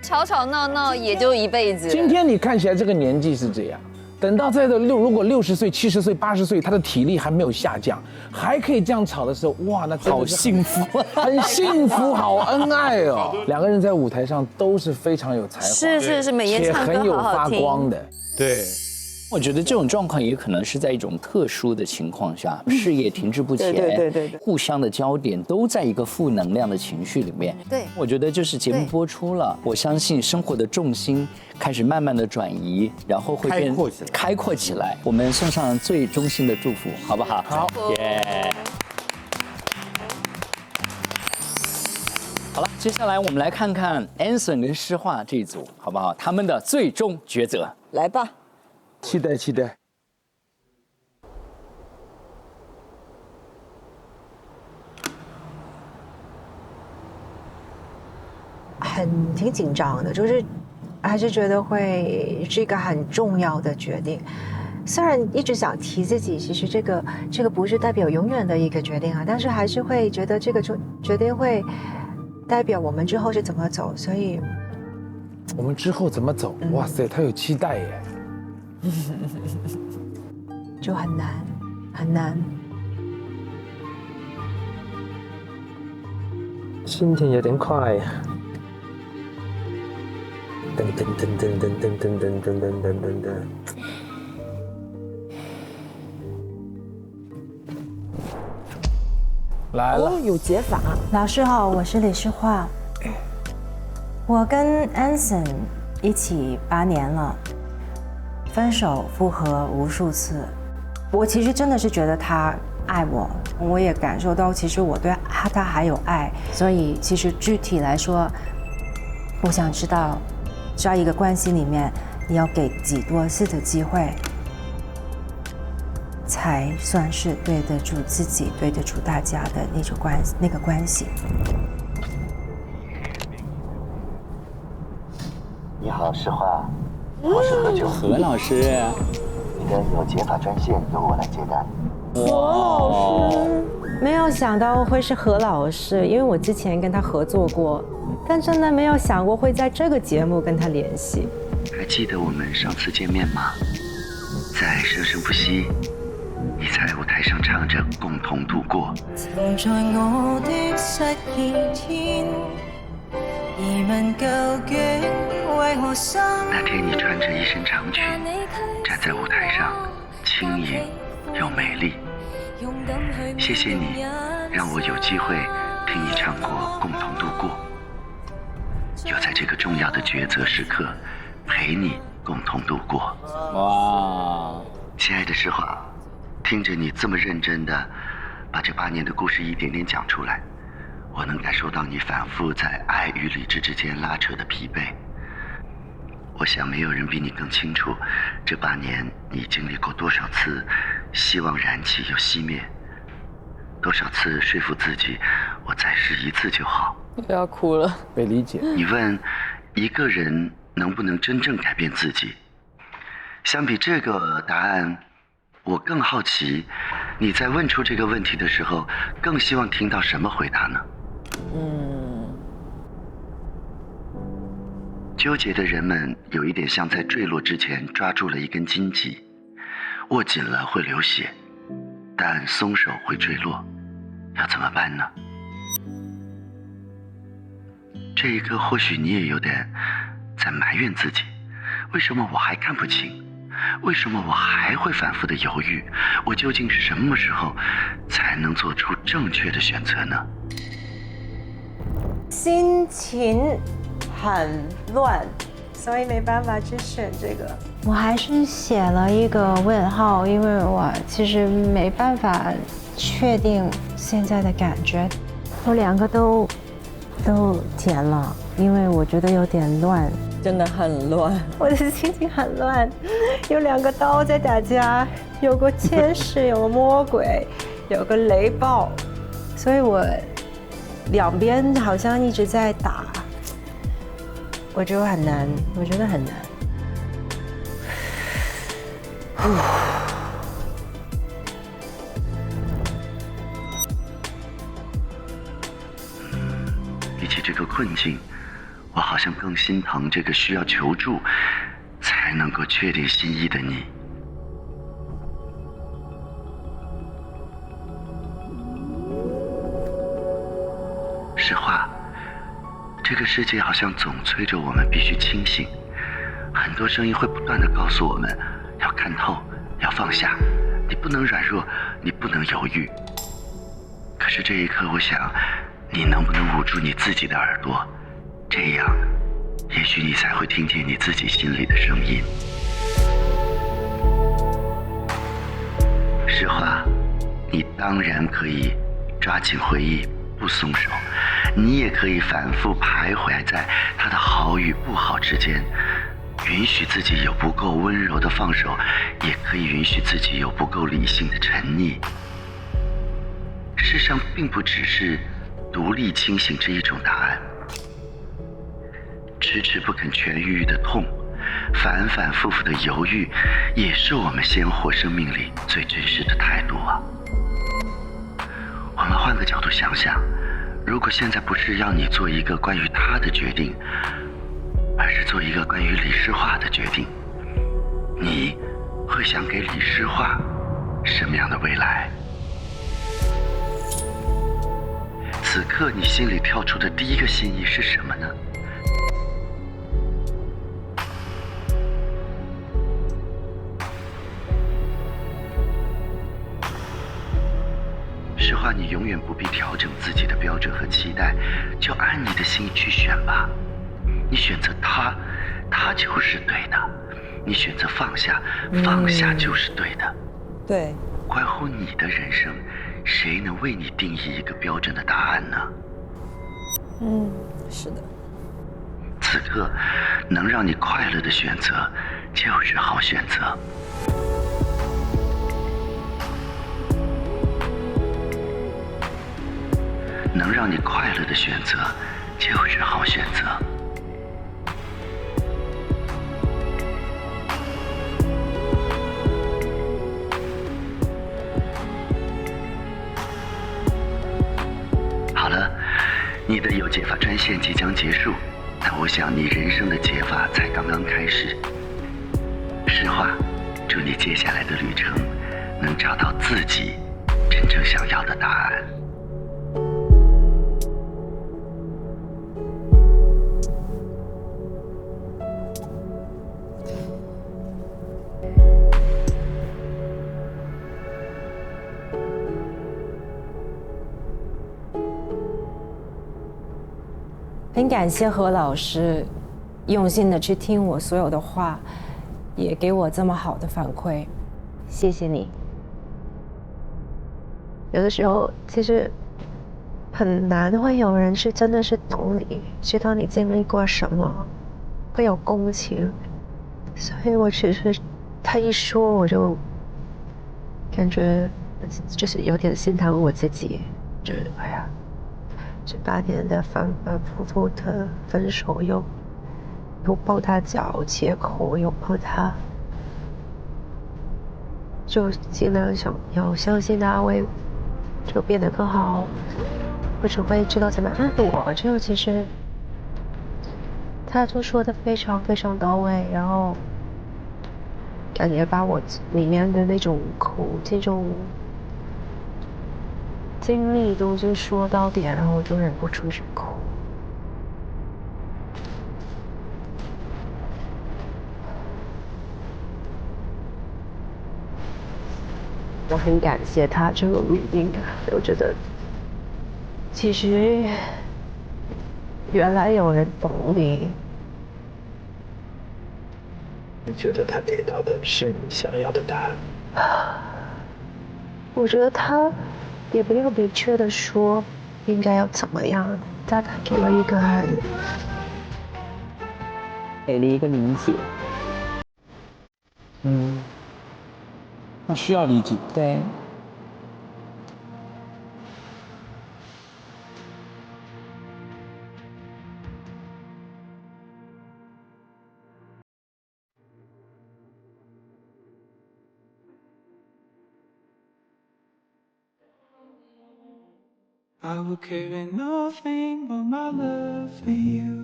H: 吵吵闹闹也就一辈子。
E: 今天你看起来这个年纪是这样，等到如果60岁、70岁、80岁，他的体力还没有下降，还可以这样吵的时候，哇，那
C: 好幸福，
E: 很幸福，好恩爱哦。两个人在舞台上都是非常有才华，
H: 是，美妍唱歌
E: 很有发光的。
R: 对。
C: 我觉得这种状况也可能是在一种特殊的情况下，事业停滞不前，
L: 对，
C: 互相的焦点都在一个负能量的情绪里面。
Q: 对，
C: 我觉得就是节目播出了，我相信生活的重心开始慢慢的转移，然后会变开阔起来。我们送上最衷心的祝福，好不好？
E: 好，
C: 好了，接下来我们来看看 Anson 跟诗画这一组，好不好？他们的最终抉择，
L: 来吧。
E: 期待。
I: 挺紧张的，就是还是觉得会是一个很重要的决定。虽然一直想提自己，其实这个不是代表永远的一个决定啊，但是还是会觉得这个决定会代表我们之后是怎么走，所以
E: 我们之后怎么走？哇塞，他有期待耶，
I: 就很难很难。
S: 心情有点快。噔噔噔噔噔噔噔噔噔噔噔噔。
E: 来了，
L: 有解法。
I: 老师好，我是李世桦。我跟 Anson 一起8年了，分手复合无数次。我其实真的是觉得他爱我，我也感受到其实我对他还有爱，所以其实具体来说，我想知道，在一个关系里面，你要给几多次的机会，才算是对得住自己、对得住大家的那个关系。
T: 你好，世桦，我是何炅。
C: 何老师，
T: 你的有解法专线由我来接单。
I: 何老师，没有想到会是何老师，因为我之前跟他合作过，但真的没有想过会在这个节目跟他联系。
T: 还记得我们上次见面吗？在《生生不息》，你在舞台上唱着《共同度过》。
A: 藏在我的失意天，疑問究竟為何心？
T: 那天你穿着一身長裙，站在舞台上，輕盈又美麗。謝謝你，讓我有機會聽你唱過《共同度過》，有在這個重要的抉擇時刻陪你共同度過。
C: 哇，
T: 親愛的世桦，聽着你這麼認真的把這8年的故事一點點講出來，我能感受到你反覆在愛與理智之間拉扯的疲憊。我想沒有人比你更清楚，這8年你經歷過多少次希望燃起又熄滅，多少次說服自己我再試一次就好。
C: 不要哭了，
E: 被理解。
T: 你問一個人能不能真正改變自己？相比這個答案，我更好奇，你在問出這個問題的時候，更希望聽到什麼回答呢？糾結的人們有一點像在墜落之前抓住了一根荊棘，握緊了會流血，但鬆手會墜落，要怎麼辦呢？這一刻或許你也有點在埋怨自己，為什麼我還看不清？為什麼我還會反覆的猶豫？我究竟什麼時候才能做出正確的選擇呢？
I: 心情很亂，所以沒辦法去選這個。我還是寫了一個問號，因為我其實沒辦法確定現在的感覺。我兩個都填了，因為我覺得有點亂，
L: 真的很亂。
I: 我的心情很亂，有2個刀在打架，有個天使，有個魔鬼，有個雷暴，所以我兩邊好像一直在打。我覺得很難，我覺得很難。
T: 比起這個困境，我好像更心疼這個需要求助才能夠確定心意的你。世桦，這個世界好像總催着我們必須清醒，很多聲音會不斷地告訴我們要看透，要放下，你不能軟弱，你不能猶豫。可是這一刻，我想你能不能捂住你自己的耳朵，這樣也許你才會聽見你自己心裡的聲音。世桦，你當然可以抓緊回憶不鬆手，你也可以反覆徘徊在他的好與不好之間，允許自己有不夠溫柔的放手，也可以允許自己有不夠理性的沉溺。世上並不只是獨立清醒這一種答案，遲遲不肯痊癒的痛，反反复复的犹豫，也是我们鲜活生命里最真实的态度啊。我们换个角度想想，如果现在不是要你做一个关于他的决定，而是做一个关于李诗画的决定，你会想给李诗画什么样的未来？此刻你心里跳出的第一个心意是什么呢？诗画，你永远不必调整自己的标准和期待，就按你的心去选吧。你选择他，他就是对的；你选择放下，放下就是对的。
L: 对，
T: 关乎你的人生，谁能为你定义一个标准的答案呢？
L: 是的。
T: 此刻能让你快乐的选择，就是好选择。能让你快乐的选择，就是好选择。好了，你的有解法专线即将结束，但我想你人生的解法才刚刚开始。实话，祝你接下来的旅程能找到自己真正想要的答案。
I: 很感谢何老师用心的去听我所有的话，也给我这么好的反馈，谢谢你。
M: 有的时候其实很难会有人是真的是懂你，知道你经历过什么，会有共情。所以我其实他一说，我就感觉就是有点心疼我自己，就是哎呀，这8年的反反复复的分手，又抱他脚切口，又抱他，就尽量想要相信他会就变得更好，或者会知道怎么安抚我。这个其实他都说的非常非常到位，然后感觉把我里面的那种苦，这种经历都就说到点，然后我就忍不住去哭。我很感谢他这个录音，我觉得其实原来有人懂你。
S: 你觉得他给到的是你想要的答案？
M: 我觉得他也没有明确的说应该要怎么样，但他给了一个
C: 给了一个理解。
E: 那需要理解。
C: 对。
A: I will carry nothing but my love for you.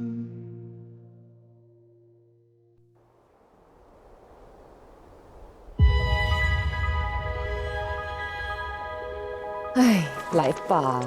L: 哎，来吧。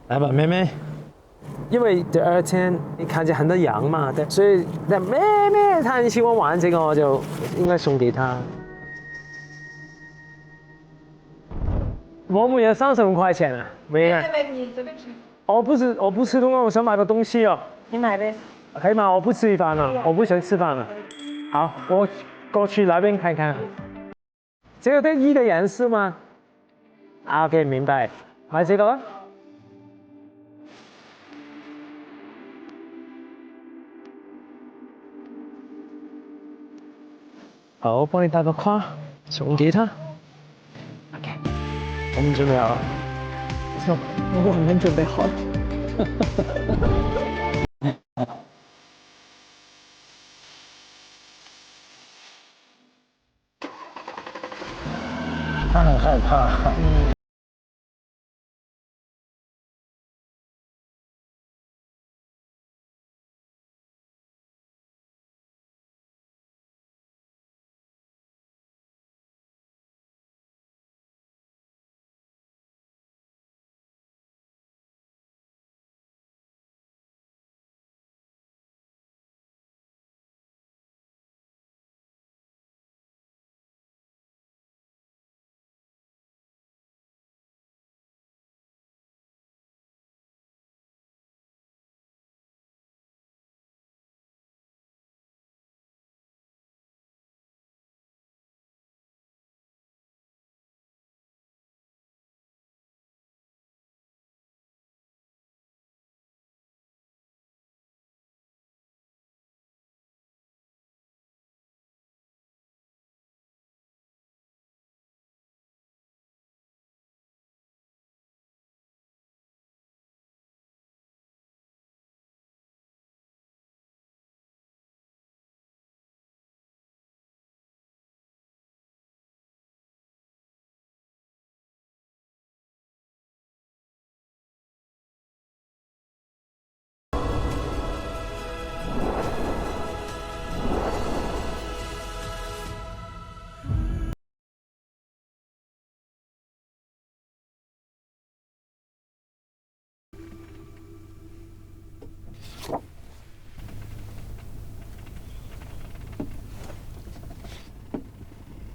U: 来吧，妹妹。因为第二天你看见很多羊嘛，所以那妹妹她很喜欢玩这个，我就应该送给她。我们也35块钱啊，没看。
V: 你随便吃。
U: 我不吃东西，我想买个东西哦。
V: 你买呗。
U: 可以吗？我不吃饭了，我不想吃饭了。好，我过去那边看看。这个对衣的颜色吗？OK， 明白。买这个。好，我帮你打个框，送给他。OK， 我们准备好了。走，我们准备好了。他很害怕。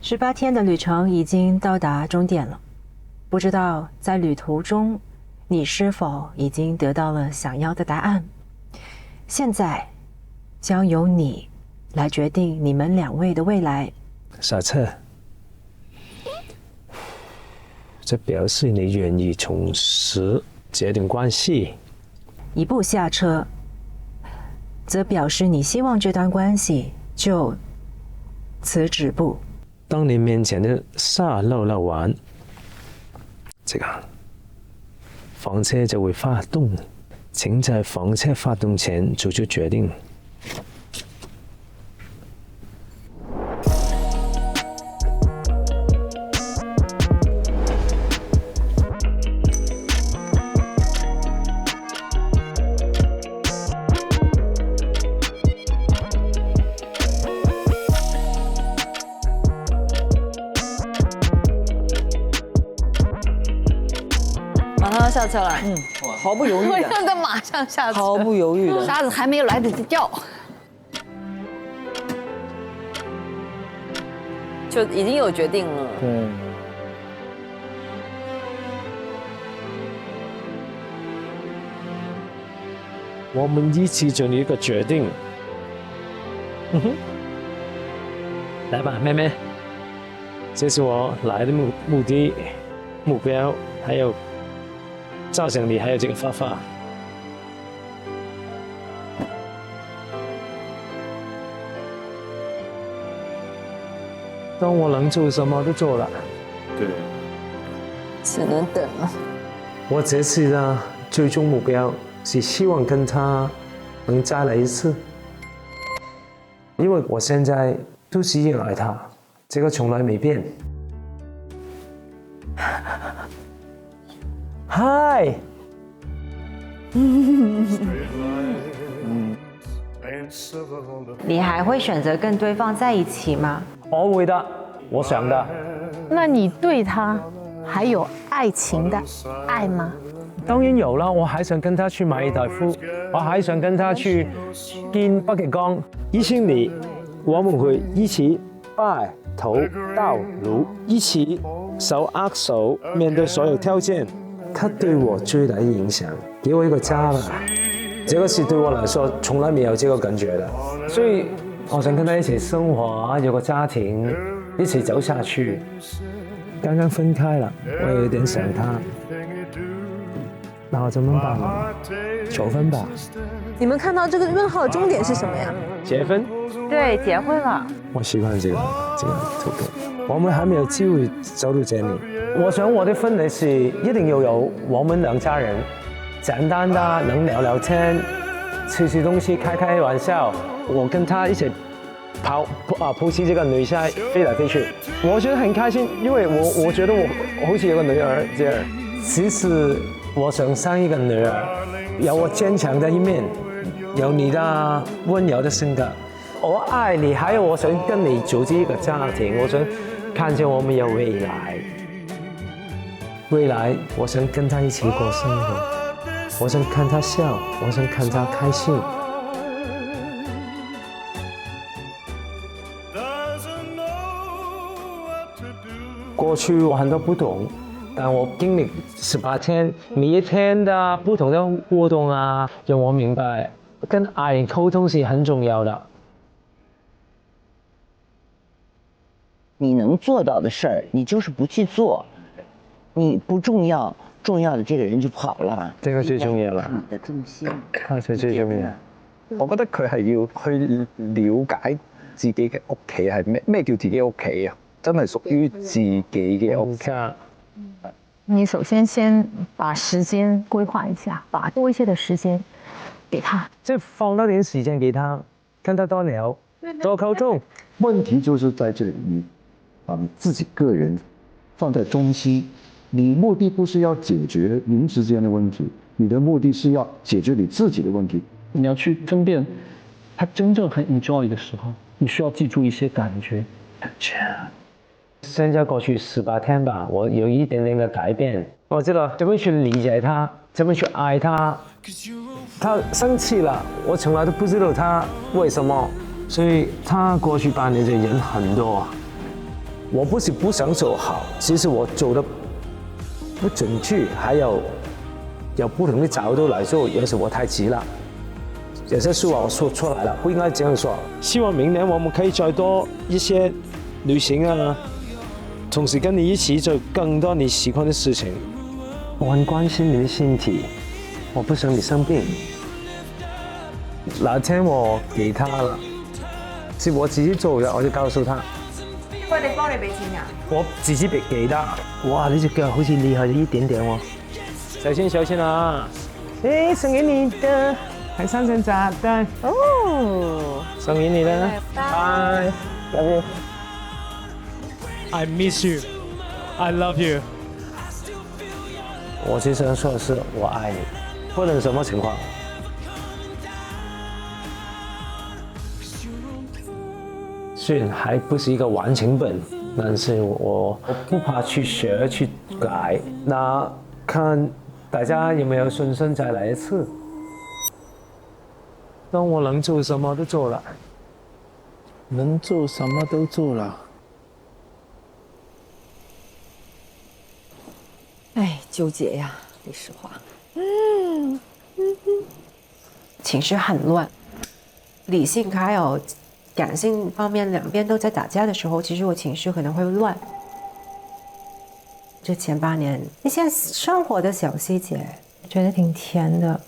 I: 18天的旅程已经到达终点了，不知道在旅途中，你是否已经得到了想要的答案？现在，将由你来决定你们2位的未来。
U: 下车，这表示你愿意从事这段关系。
I: 一步下车，则表示你希望这段关系就此止步。
U: 当你面前的沙漏完，这个房车就会发动，请在房车发动前做出决定。
P: 马上要下车了，
L: 毫不犹豫的，
P: 让他马上下车，
L: 毫不犹豫的，
P: 沙子还没有来得及掉，就已经有决定了。
U: 对。我们一起做一个决定。来吧，妹妹，这是我来的目的、目标，还有照相里还有这个发发。当我能做什么都做了。对。
P: 只能等了。
U: 我这次的最终目标是希望跟他能再来一次，因为我现在都是依赖他，这个从来没变。嗨。
I: 你还会选择跟对方在一起吗？
U: 我会的，我想的。
V: 那你对他还有爱情的爱吗？
U: 當然有啦，我還想跟他去馬爾代夫，我還想跟他去見北極光。1000里，我們會一起拜頭到爐，一起手握手，面對所有挑戰。他對我最大的影響，給我一個家吧。這個是對我來說從來沒有這個感覺的，所以我想跟他一起生活，有個家庭，一起走下去。剛剛分開了，我有點想他。那我怎麼辦呢？求婚吧。
D: 你们看到这个问号的终点是什么呀？
U: 結婚。
M: 对，结婚了。
U: 我喜歡這個圖片。我們還沒有機會走到這裡。我想我的婚禮是一定要有我們兩家人，簡單的能聊聊天，吃吃東西，開開玩笑。我跟他一起抱起這個女生飛來飛去，我覺得很開心，因為我覺得我好似有個女兒這樣。其實我想生一個女兒，有我堅強的一面，有你的溫柔的性格。我愛你，還有我想跟你組織一個家庭，我想看見我們有未來。未來，我想跟他一起過生活，我想看他笑，我想看他開心。過去我很多不懂，但我經歷18天，每一天的不同的活動啊，讓我明白跟愛人溝通是很重要的。
B: 你能做到的事兒，你就是不去做，你不重要，重要的這個人就跑了。
U: 這個最重要啦。
B: 你的重心。
U: 係最重要。
G: 我覺得佢係要去了解自己嘅屋企係咩？咩叫自己屋企啊？真係屬於自己嘅屋企。
V: 你首先把時間規劃一下，把多一些的時間給他，
U: 即係放多點時間給他，跟他多聊，多溝通。
W: 問題就是在這裡，你自己個人放在中心，你目的不是要解決您之間的問題，你的目的是要解決你自己的問題。
X: 你要去分辨他真正很 enjoy 的時候，你需要記住一些感覺。
U: 現在過去18天吧，我有一點點的改變。我知道怎麼去理解他，怎麼去愛他。他生氣了，我從來都不知道他為什麼，所以他過去8年就忍很多。我不是不想做好，只是我做得不準確，還有不同的角度來做，有時我太急了。有些說話我說出來了，不應該這樣說。希望明年我們可以再多一些旅行啊，同時跟你一起做更多你喜歡的事情。我很關心你的身體，我不想你生病。那天我給他了，是我自己做的，我就告訴他。
M: 佢哋幫你俾錢㗎？
U: 我自己給的。哇，你隻腳好似厲害咗一點點喎。小心啊！誒，送給你的，還3層炸彈。哦，送給你的，拜。Love you.
Y: I miss you. I love you.
U: 我其實想說的是，我愛你，不論什麼情況。雖然還不是一個完成本，但是我不怕去學去改。那看大家有沒有信心再來一次。當我能做什麼都做了，能做什麼都做了。
L: 哎，糾結呀，李世華。
I: 情緒很亂，理性還有感性方面兩邊都在打架的時候，其實我情緒可能會亂。這前8年一些生活的小細節，覺得挺甜的。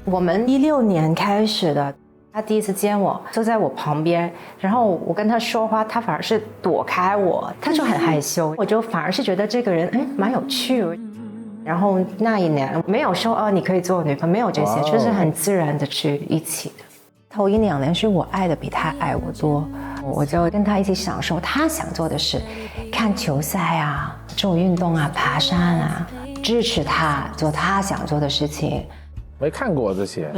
I: 我們16年開始的，他第一次見我，坐在我旁邊，然後我跟他說話，他反而是躲開我，他就很害羞，我就反而是覺得這個人蠻有趣。然後那一年沒有說哦，你可以做我女朋友，沒有這些，就是很自然的去一起的。頭1、2年是我愛的比他愛我多，我就跟他一起享受他想做的事，看球賽啊，做運動啊，爬山啊，支持他做他想做的事情。
E: 沒看過這些。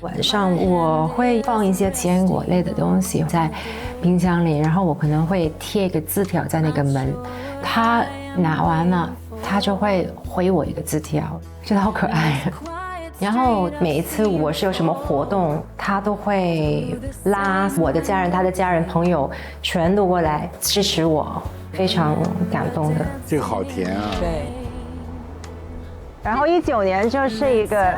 I: 晚上我會放一些堅果類的東西在冰箱裡，然後我可能會貼一個字條在那個門，他拿完了他就会回我一个字条，觉得好可爱。然后每一次我是有什么活动，他都会拉我的家人、他的家人、朋友全都过来支持我，非常感动的。
R: 这个好甜啊！
M: 对。然后19年就是一个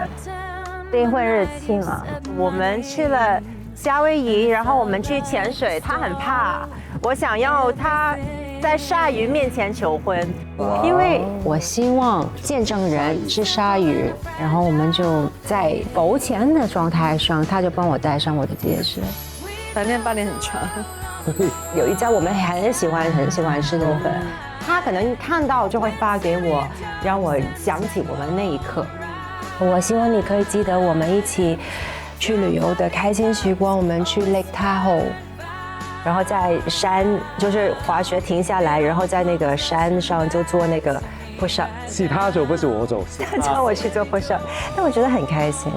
M: 订婚日期嘛，我们去了夏威夷，然后我们去潜水，他很怕，我想要他在鲨鱼面前求婚，因为我希望见证人是鲨鱼，然后我们就在浮潜的状态上，他就帮我戴上我的戒指。
L: 反正8年很长。
M: 有一家我们很喜欢吃的粉，他可能看到就会发给我，让我想起我们那一刻。我希望你可以记得我们一起去旅游的开心时光，我们去 Lake Tahoe。然后在山就是滑雪停下来，然后在那个山上就做那个 push up。
U: 是他走，不是我走。
M: 他叫我去做 push up， 但我觉得很开心。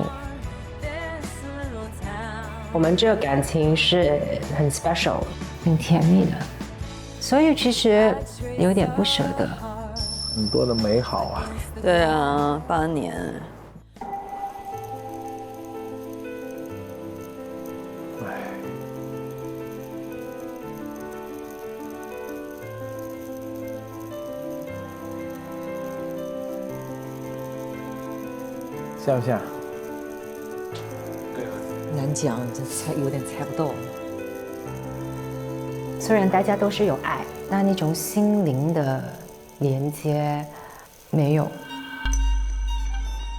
M: 我们这个感情是很 special， 很甜蜜的，所以其实有点不舍得。
E: 很多的美好啊。
L: 对啊，8年。
E: 像不像？
L: 难讲，这有点猜不到。
I: 虽然大家都是有爱，但那种心灵的连接没有。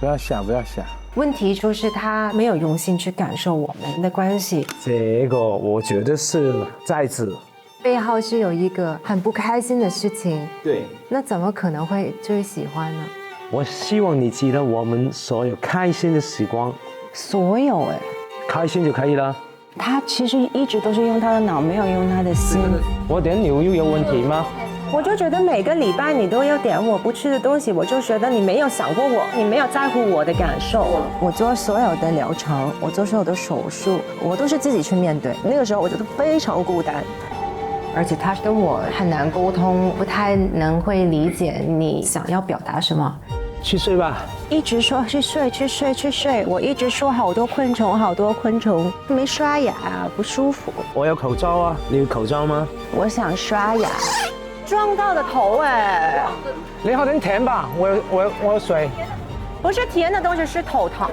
E: 不要想，不要想。
I: 问题就是他没有用心去感受我们的关系。
U: 这个我觉得是在此
I: 背后是有一个很不开心的事情。
U: 对。
I: 那怎么可能会最喜欢呢？
U: 我希望你记得我们所有开心的时光。
I: 所有哎。
U: 开心就可以了。
M: 他其实一直都是用他的脑，没有用他的心。
U: 我点牛肉有问题吗？
M: 我就觉得每个礼拜你都要点我不吃的东西，我就觉得你没有想过我，你没有在乎我的感受。我做所有的疗程，我做所有的手术，我都是自己去面对。那个时候我觉得非常孤单，
I: 而且他跟我很难沟通，不太能会理解你想要表达什么。
U: 去睡吧。
M: 一直说去睡，去睡，去睡。我一直说好多昆虫，好多昆虫，没刷牙，不舒服。
U: 我有口罩啊，你有口罩吗？
M: 我想刷牙。撞到的头哎！
U: 你喝点甜吧，我有水。
M: 不是甜的东西，是头疼。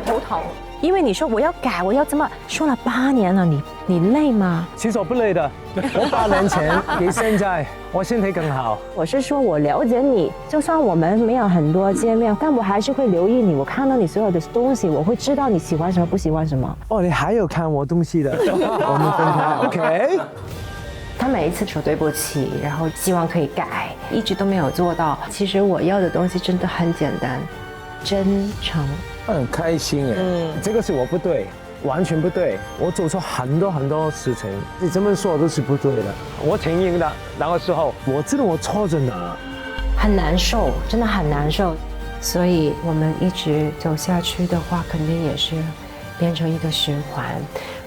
M: 因为你说我要改，我要这么说了8年了，你累吗？
U: 其实我不累的，我8年前比现在我身体更好。
M: 我是说我了解你，就算我们没有很多见面，但我还是会留意你。我看到你所有的东西，我会知道你喜欢什么，不喜欢什么。
U: 哦，你还有看我东西的，我们分开 OK。
I: 他每一次说对不起，然后希望可以改，一直都没有做到。其实我要的东西真的很简单，真诚。
E: 很开心哎。
U: 这个是我不对，完全不对。我做错很多事情，你这么说都是不对的。我承认的，那个时候我知道我错着呢，
I: 很难受，真的很难受。所以我们一直走下去的话，肯定也是变成一个循环，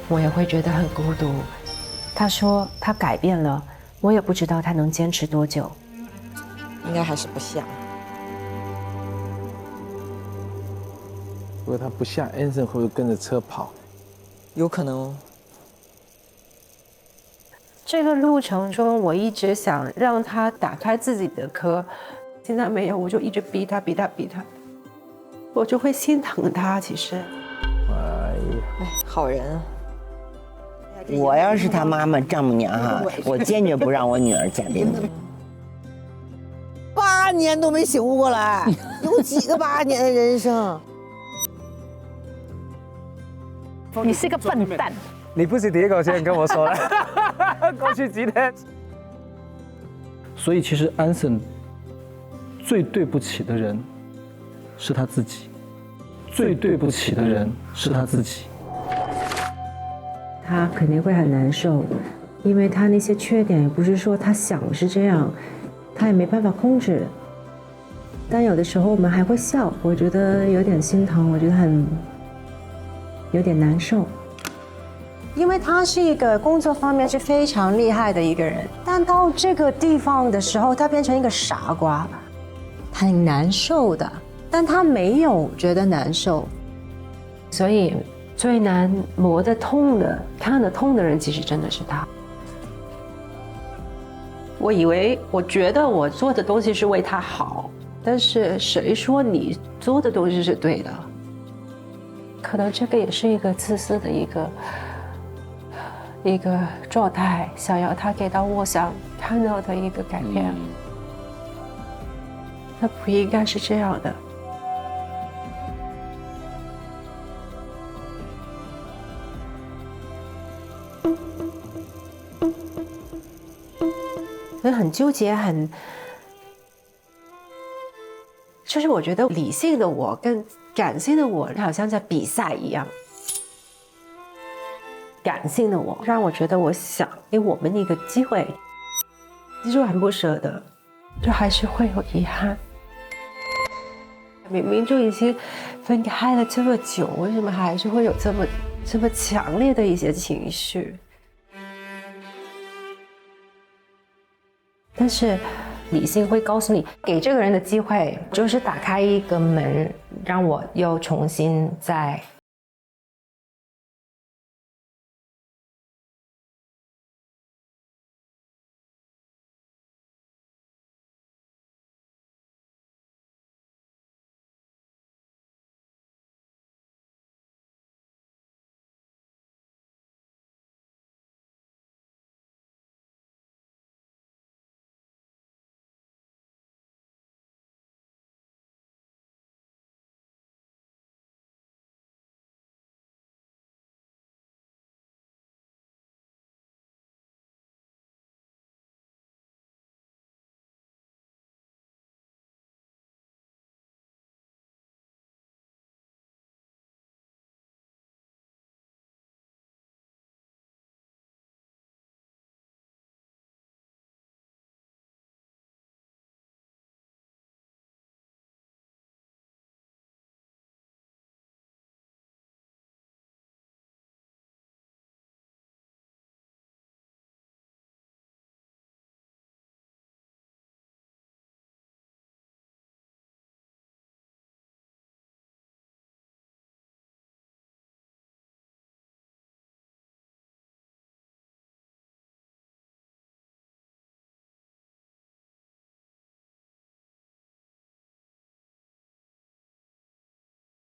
I: 我也会觉得很孤独。他说他改变了，我也不知道他能坚持多久。
L: 应该还是不像。
E: 如果他不像 Anson 会不会跟着车跑？
L: 有可能哦。
I: 这个路程中，我一直想让他打开自己的壳，现在没有，我就一直逼他，我就会心疼他。其实，
L: 好人啊。
B: 我要是他妈妈丈母娘哈，我坚决不让我女儿嫁给你。8年都没醒悟过来，有几个8年的人生？
P: 你是个笨蛋。
U: 你不是第一个先跟我说的，过去几天。
X: 所以其实安森最对不起的人是他自己，最对不起的人是他自己。
I: 他肯定会很难受，因为他那些缺点也不是说他想是这样，他也没办法控制。但有的时候我们还会笑，我觉得有点心疼，我觉得有点难受。因为他是一个工作方面是非常厉害的一个人，但到这个地方的时候，他变成一个傻瓜。很难受的，但他没有觉得难受。
M: 所以最难摸得痛的、看得痛的人，其实真的是他。我觉得我做的东西是为他好，但是谁说你做的东西是对的？可能这个也是一个自私的一个状态，想要他给到我想看到的一个改变。那不应该是这样的。所以很纠结，就是我觉得理性的我跟感性的我好像在比赛一样。感性的我让我觉得我想给我们一个机会，其实我很不舍得，就还是会有遗憾。明明就已经分开了这么久，为什么还是会有这么强烈的一些情绪？但是理性会告诉你，给这个人的机会就是打开一个门，让我又重新再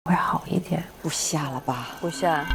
M: 会好一点。
L: 不下了吧？
P: 不下。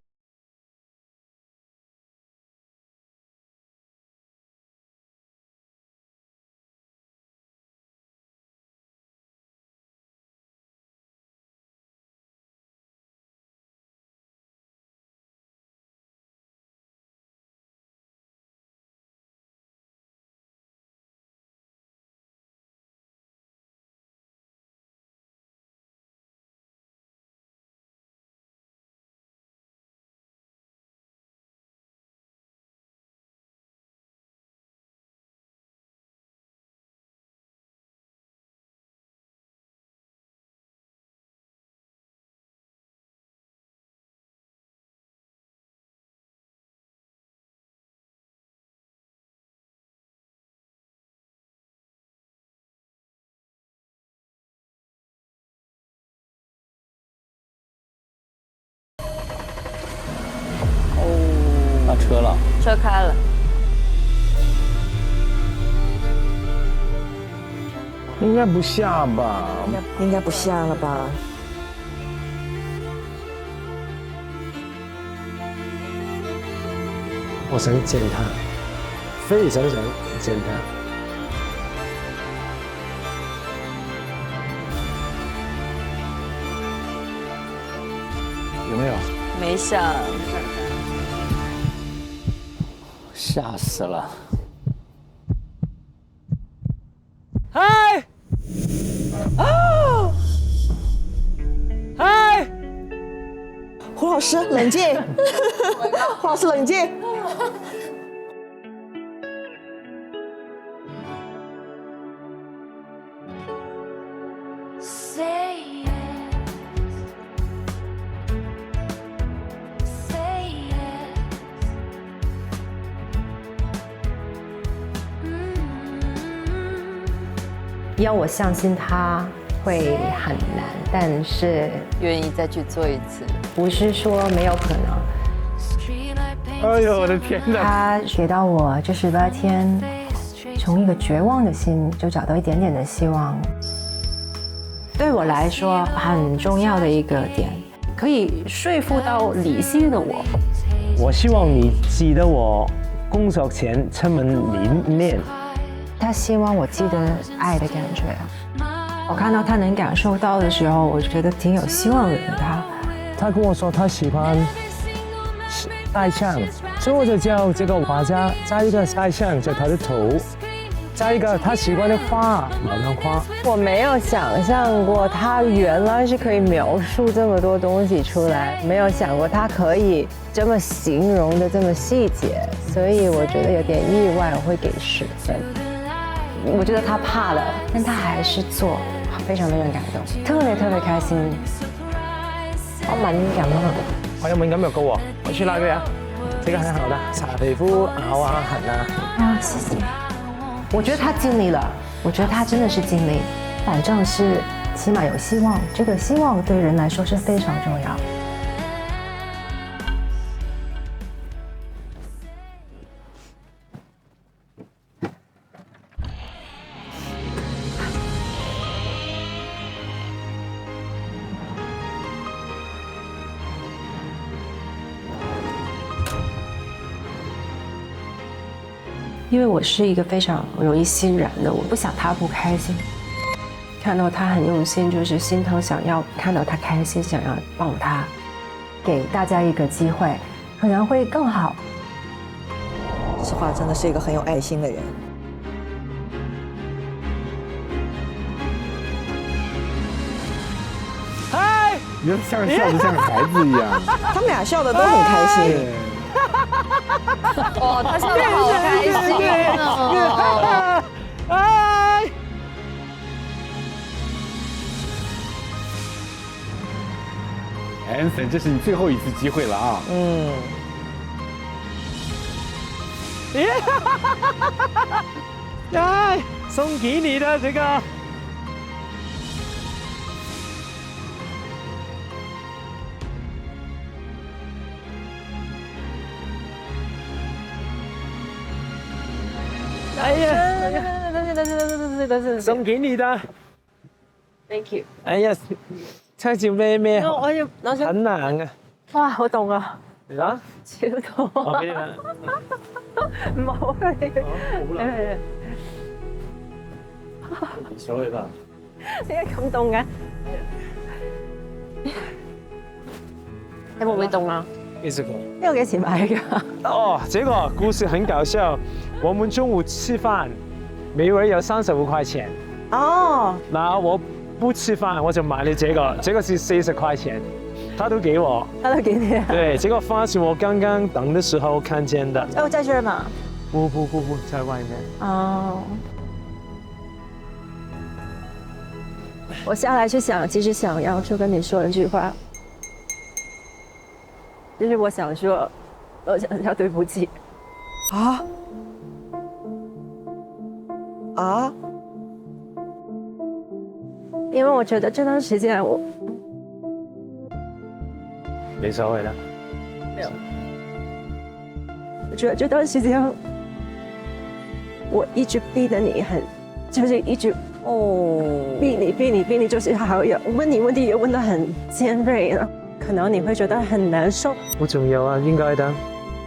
C: 上车了，
P: 车开了。
E: 应该不下吧？
L: 应该不下了吧？
U: 我想见他，非常想见他。
E: 有没有？
P: 没下。
C: 吓死了！
E: 嗨！啊！嗨！
L: 胡老师冷静，胡老师冷静。
M: 要我相信他
I: 会很难，但是
P: 愿意再去做一次。
I: 不是说没有可能。
X: 哎呦，我的天哪！
I: 他给到我这18天，从一个绝望的心就找到一点点的希望。对我来说很重要的一个点，可以说服到理性的我。
U: 我希望你记得我工作前出门里面。
I: 他希望我记得爱的感觉。我看到他能感受到的时候，我觉得挺有希望的。
U: 他跟我说他喜欢大象，所以我就叫这个画家加一个大象在他的头，加一个他喜欢的花，牡丹花。
M: 我没有想象过他原来是可以描述这么多东西出来，没有想过他可以这么形容的这么细节，所以我觉得有点意外，我会给10分。我觉得他怕了，但他还是做，非常感动，特别开心。好敏感啊！
U: 我有敏感有高喎，我去那个啊，这个很好的，擦皮肤咬啊痕啊。
I: 啊，谢谢。我觉得他尽力了，我觉得他真的是尽力，反正是起码有希望，这个希望对人来说是非常重要。因为我是一个非常容易心软的，我不想他不开心。看到他很用心，就是心疼，想要看到他开心，想要帮他，给大家一个机会，可能会更好。
L: 实话真的是一个很有爱心的人。
U: 嗨，
R: 你笑得像个孩子一样。
L: 他们俩笑得都很开心。
P: 哦，他笑得好开心哦！
U: 哎
R: ，Anson，这是你最后一次机会了啊！
U: 哎，送给你的这个。哎呀，送给你的
M: ，Thank you。
U: 哎呀，唱住咩咩？
M: 我要攞上。
U: 很難嘅。
M: 哇，好凍啊！
U: 啊？
M: 超凍。
U: 我俾你啦。
M: 唔好你。
U: 所謂啦。
M: 點解咁凍嘅？你會唔會凍啊？
U: 呢個。
M: 呢個幾錢買㗎？
U: 哦，這個故事很搞笑。我們中午吃飯，每人有35塊錢。
M: 哦。
U: 那我不吃飯，我就買了這個，這個是40塊錢，他都給我。
M: 他都給你啊？
U: 對，這個花是我剛剛等的時候看見的。
M: 哦，在這兒嗎？
U: 不，在外面。
M: 哦。我下來去想，其實想要就跟你說一句話，就是我想說，我想要對不起。
L: 啊？啊？
M: 因为我觉得这段时间我
U: 没所谓的，
M: 没有。我觉得这段时间我一直逼得你就是一直逼你，就是还有问你问题也问得很尖锐了，可能你会觉得很难受。
U: 不重要啊，应该的。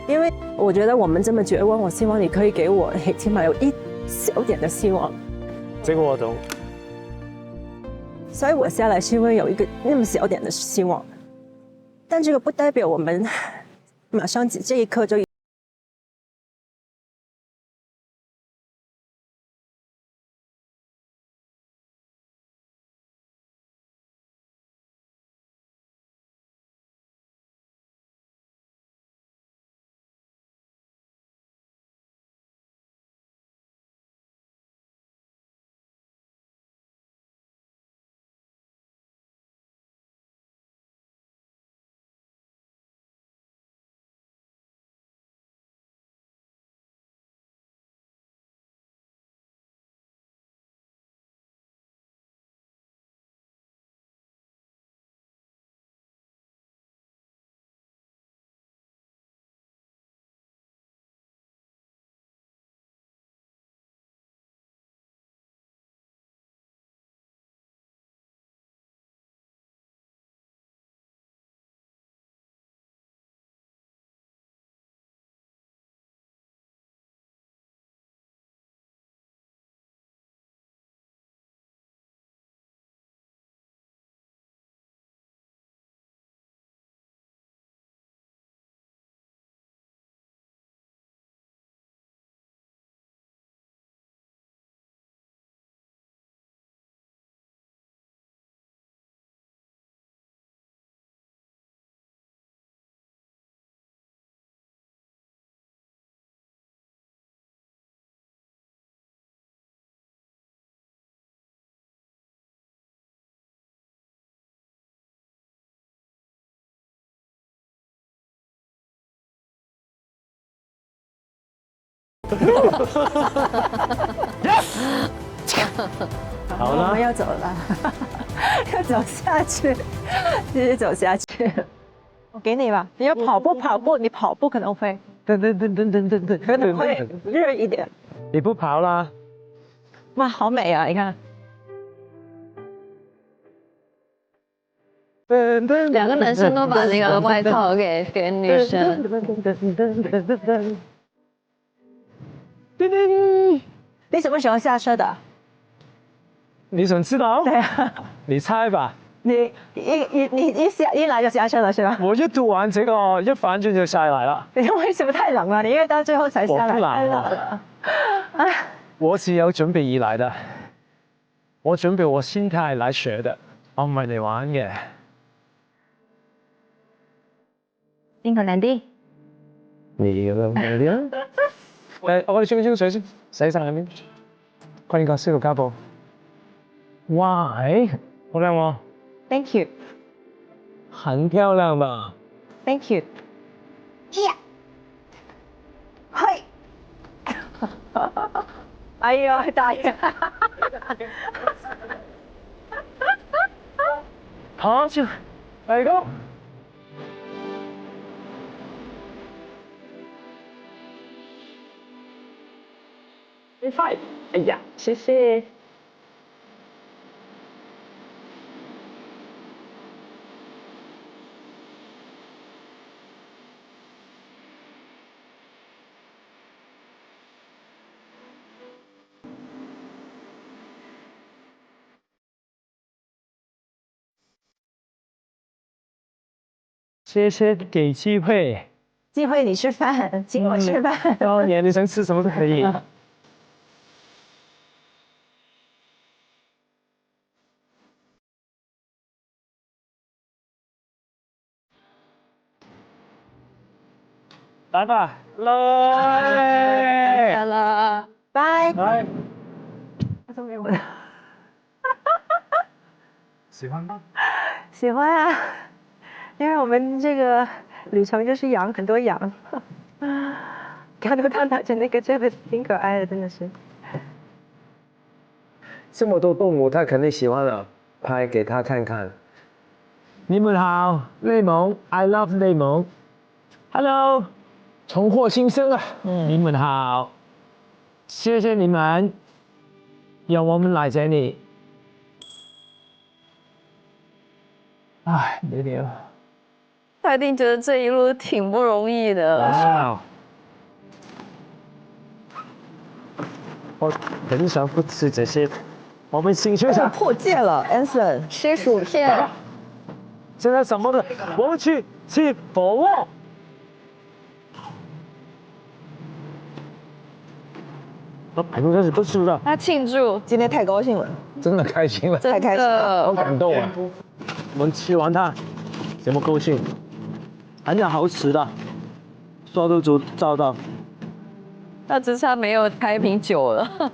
M: 因为我觉得我们这么绝望，我希望你可以给我起码有一小点的希望。
U: 这个我懂。
M: 所以我下来是因为有一个那么小点的希望，但这个不代表我们马上这一刻就。
U: 好了，
M: 我们要走了，要走下去，继续走下去。我给你吧，你要跑步，你跑步可能会，可能会热一点。
U: 你不跑啦？
M: 哇，好美啊！你看，
P: 两个男生都把那个外套给女生。
M: 你什么时候下车的？
U: 你想知道？
M: 对啊，
U: 你猜吧。
M: 你一来就下车了是吧？
U: 我一读完这个，一反转就下来了。
M: 你为什么太冷了？你因为到最后才下来。
U: 我不冷
M: 太冷了。
U: 我是有準備而來的，我準備我心態來學的，我唔係嚟玩嘅。
M: 英格蘭啲。
U: 你咁樣啲啊？我哋沖唔沖水先？洗晒面。快啲講消毒膠布。哇，好靚喎
M: Thank you。
U: 很漂亮吧
M: Thank you。呀。嘿。哎呀，大爺。
U: 好，就嚟個。你快！哎呀，謝謝。谢谢给机会，
M: 机会你吃饭，请我吃饭。
U: 当然你想吃什么都可以。来吧，来
M: 了，拜
U: 拜。
M: 他都没有。
U: 喜欢吗？
M: 喜欢啊，因为我们这个旅程就是养很多羊，看到他拿着那个这个挺可爱的，真的是。
U: 这么多动物，他肯定喜欢的，拍给他看看。你们好，内蒙 ，I love 内蒙。Hello， 重获新生啊！你们好，谢谢你们，让我们来这里。哎，有点。
P: 他一定觉得这一路挺不容易的。
U: 哇！我很少不吃这些。我们新学长
L: 破戒了 ，Anson
P: 吃薯片。
U: 现在什么的，我们去吃火锅。很多开始都吃了。
P: 他庆祝，
L: 今天太高兴了，
U: 真的开心了，
L: 太开心了，
U: 好感动啊！我们吃完它，怎么高兴？很好吃的，说到就做到。
P: 那只差没有开瓶酒了。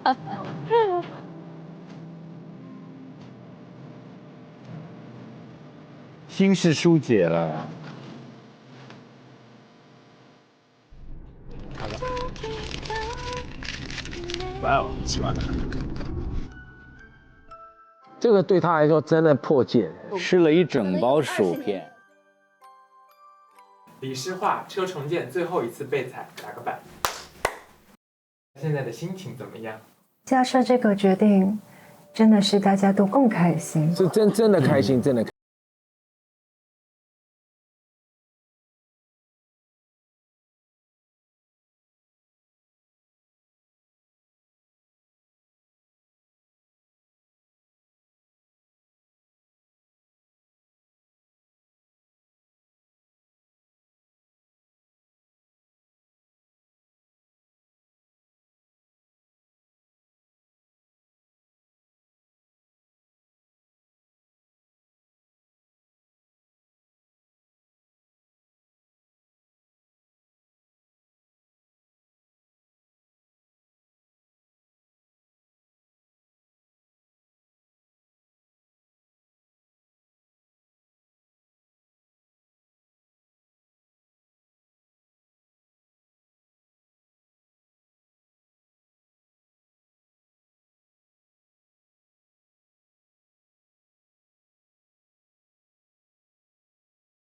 R: 心事疏解了。
U: 哇哦，喜欢的。这个对他来说真的破戒，
C: 吃了一整包薯片。
F: 李诗画车重建最后一次被踩，打个板。现在的心情怎么样？
I: 下车这个决定，真的是大家都更开心。
E: 是真的开心，真的。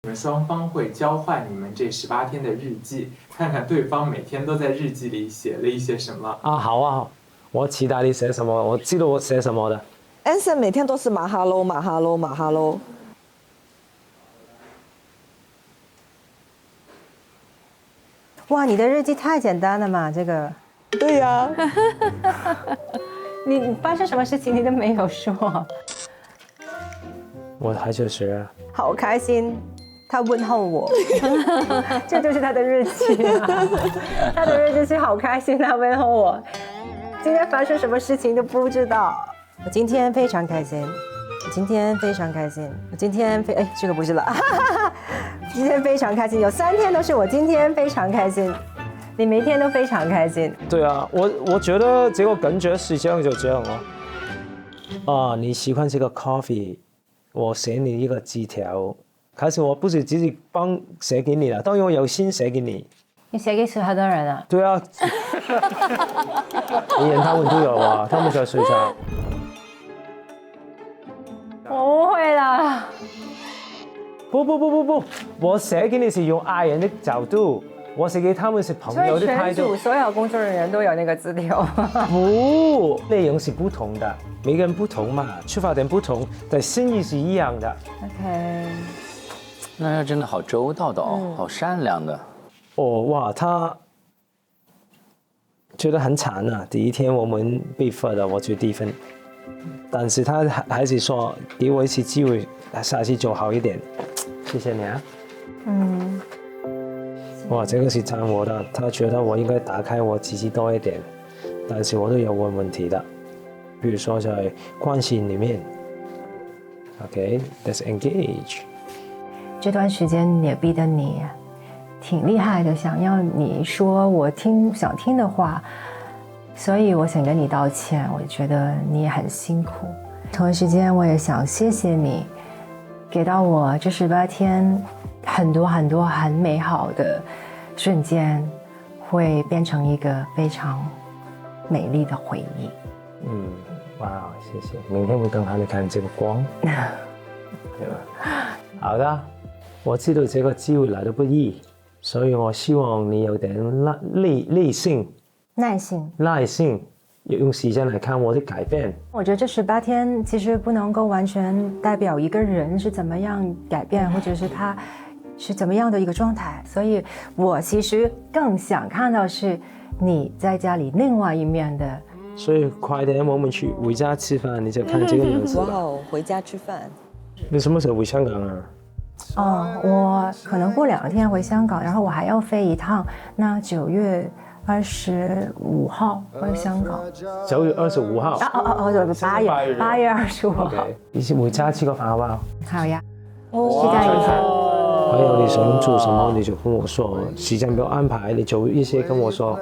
F: 你们双方会交换你们这18天的日记，看看对方每天都在日记里写了一些什么。
U: 啊，好啊，好，我期待你写什么，我知道我写什么的。
L: Anson 每天都是马哈喽马哈喽马哈喽。
I: 哇，你的日记太简单了嘛，这个。
L: 对呀。
I: 你发生什么事情你都没有说。
U: 我还是学。
I: 好开心，他问候我，这就是他的日记啊。他的日记是好开心，他问候我。今天发生什么事情都不知道。我今天非常开心，我今天非常开心，我今天这个不是了，今天非常开心，有3天都是我今天非常开心，你每天都非常开心。
U: 对啊，我觉得这个感觉是这样就这样哦。啊，你喜欢这个 coffee， 我写你一个字条，可是我不是自己写给你了，当然我有心写给你。
I: 你写给很多人啊？
U: 对啊，你演他们都有啊，他们在睡觉。
I: 我误会了。
U: 不，我写给你是用爱人的角度，我写给他们是朋友的态度。
I: 所有工作人员都有那个字条。
U: 不，内容是不同的，每个人不同嘛，出发点不同，但心意是一样的。
I: OK。
C: 那真的好周到的哦，好善良的。
U: 哦哇，他觉得很惨啊！第一天我们被罚了，我就低分，但是他还是说给我一次机会，下次做好一点。谢谢你啊。哇，这个是赞我的，他觉得我应该打开我自己多一点，但是我都有问题的，比如说在关系里面。OK，let's engage。
I: 这段时间也逼得你挺厉害的，想要你说我想听的话，所以我想跟你道歉。我觉得你也很辛苦，同一时间我也想谢谢你，给到我这18天很多很美好的瞬间，会变成一个非常美丽的回忆。
U: 哇，谢谢，明天会更好的看这个光。对吧？好的，我知道这个机会来得不易。所以我希望你有点
I: 耐
U: 心，用时间来看我的改变。
I: 我觉得这18天其实不能够完全代表一个人是怎么样改变，或者是他是怎么样的一个状态。所以我其实更想看到是你在家里另外一面的。
U: 所以快点，我们去回家吃饭，你就看这个样子吧。
L: 哇，回家吃饭。
U: 你什么时候回香港啊？
I: 我可能过2天回香港，然后我还要飞一趟。那9月25号回香港。
U: 9月25号。
I: 8月25号。
U: 一起回家吃个饭好不好？
I: 好呀。期待一下。
U: 还有你想做什么，你就跟我说，时间表安排，你做一些跟我说，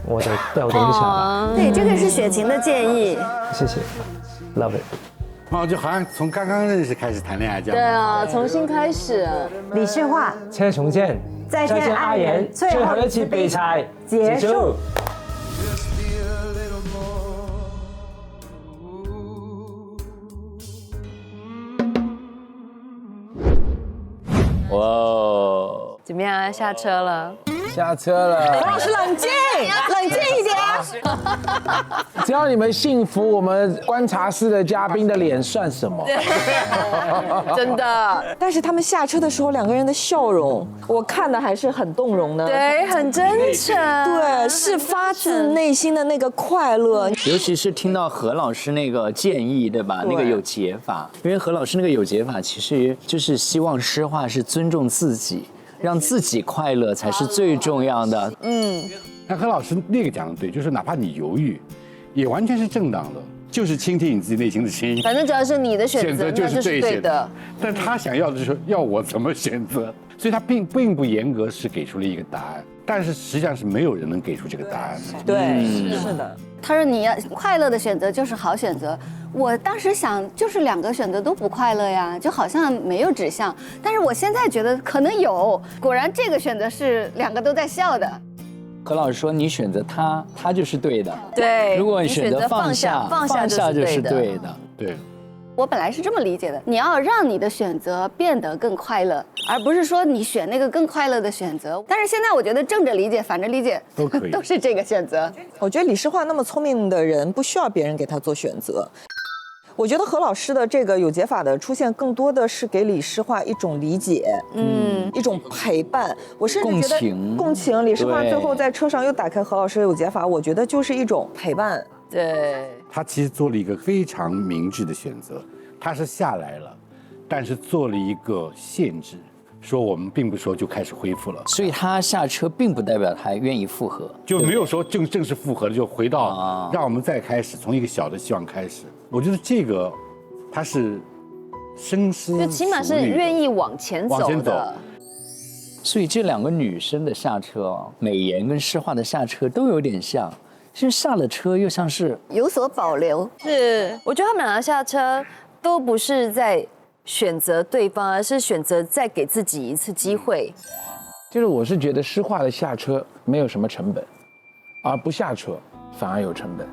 U: 我就调动一下。
Q: 对，这个是雪晴的建议。
U: 谢谢 ，love it。
R: 就好像从刚刚认识开始谈恋爱这样。
P: 对啊，重新开始。
I: 李世化，
U: 车重建，
I: 再见爱人，
U: 最后一次比赛
I: 结束。
C: 哇，
P: 怎么样？下车了。
E: 下车了。
L: 何老师冷静，冷静一点。
E: 只要你们幸福，我们观察室的嘉宾的脸算什么？
L: 真的。但是他们下车的时候，2个人的笑容，我看的还是很动容的。
P: 对，很真诚。
L: 对，是发自内心的那个快乐。
C: 尤其是听到何老师那个建议，对吧？那个有解法，因为何老师那个有解法，其实就是希望诗画是尊重自己。让自己快乐才是最重要的。
R: 那何老师那个讲的对，就是哪怕你犹豫，也完全是正当的，就是倾听你自己内心的声音。
P: 反正只要是你的选择，
R: 就是
P: 对的。
R: 但他想要的就是要我怎么选择，所以他并不严格是给出了一个答案，但是实际上是没有人能给出这个答案的。
L: 对，是的。
Q: 他说你要快乐的选择就是好选择。我当时想，就是2个选择都不快乐呀，就好像没有指向。但是我现在觉得可能有，果然这个选择是2个都在笑的。
C: 何老师说：“你选择他，他就是对的。
P: 对，
C: 如果你选择放下，放下就是对的。
R: 对。
Q: 我本来是这么理解的，你要让你的选择变得更快乐，而不是说你选那个更快乐的选择。但是现在我觉得正着理解、反着理解
G: 都可以，
Q: 都是这个选择。
L: 我觉得李诗画那么聪明的人，不需要别人给他做选择。我觉得何老师的这个有解法的出现，更多的是给李诗画一种理解，一种陪伴。我甚至觉得共情。李诗画最后在车上又打开何老师的有解法，我觉得就是一种陪伴。
P: 对，
R: 他其实做了一个非常明智的选择，他是下来了，但是做了一个限制，说我们并不说就开始恢复了。
C: 所以他下车并不代表他愿意复合，
R: 就没有说正式复合了，就回到让我们再开始，从一个小的希望开始。我觉得这个他是深思熟虑，
P: 就起码是愿意往前走的。
C: 所以这两个女生的下车，美颜跟诗画的下车都有点像，是下了车又像是
Q: 有所保留。
P: 是，我觉得他们两个下车都不是在选择对方，而是选择再给自己一次机会。
E: 就是我是觉得诗画的下车没有什么成本，而不下车反而有成本。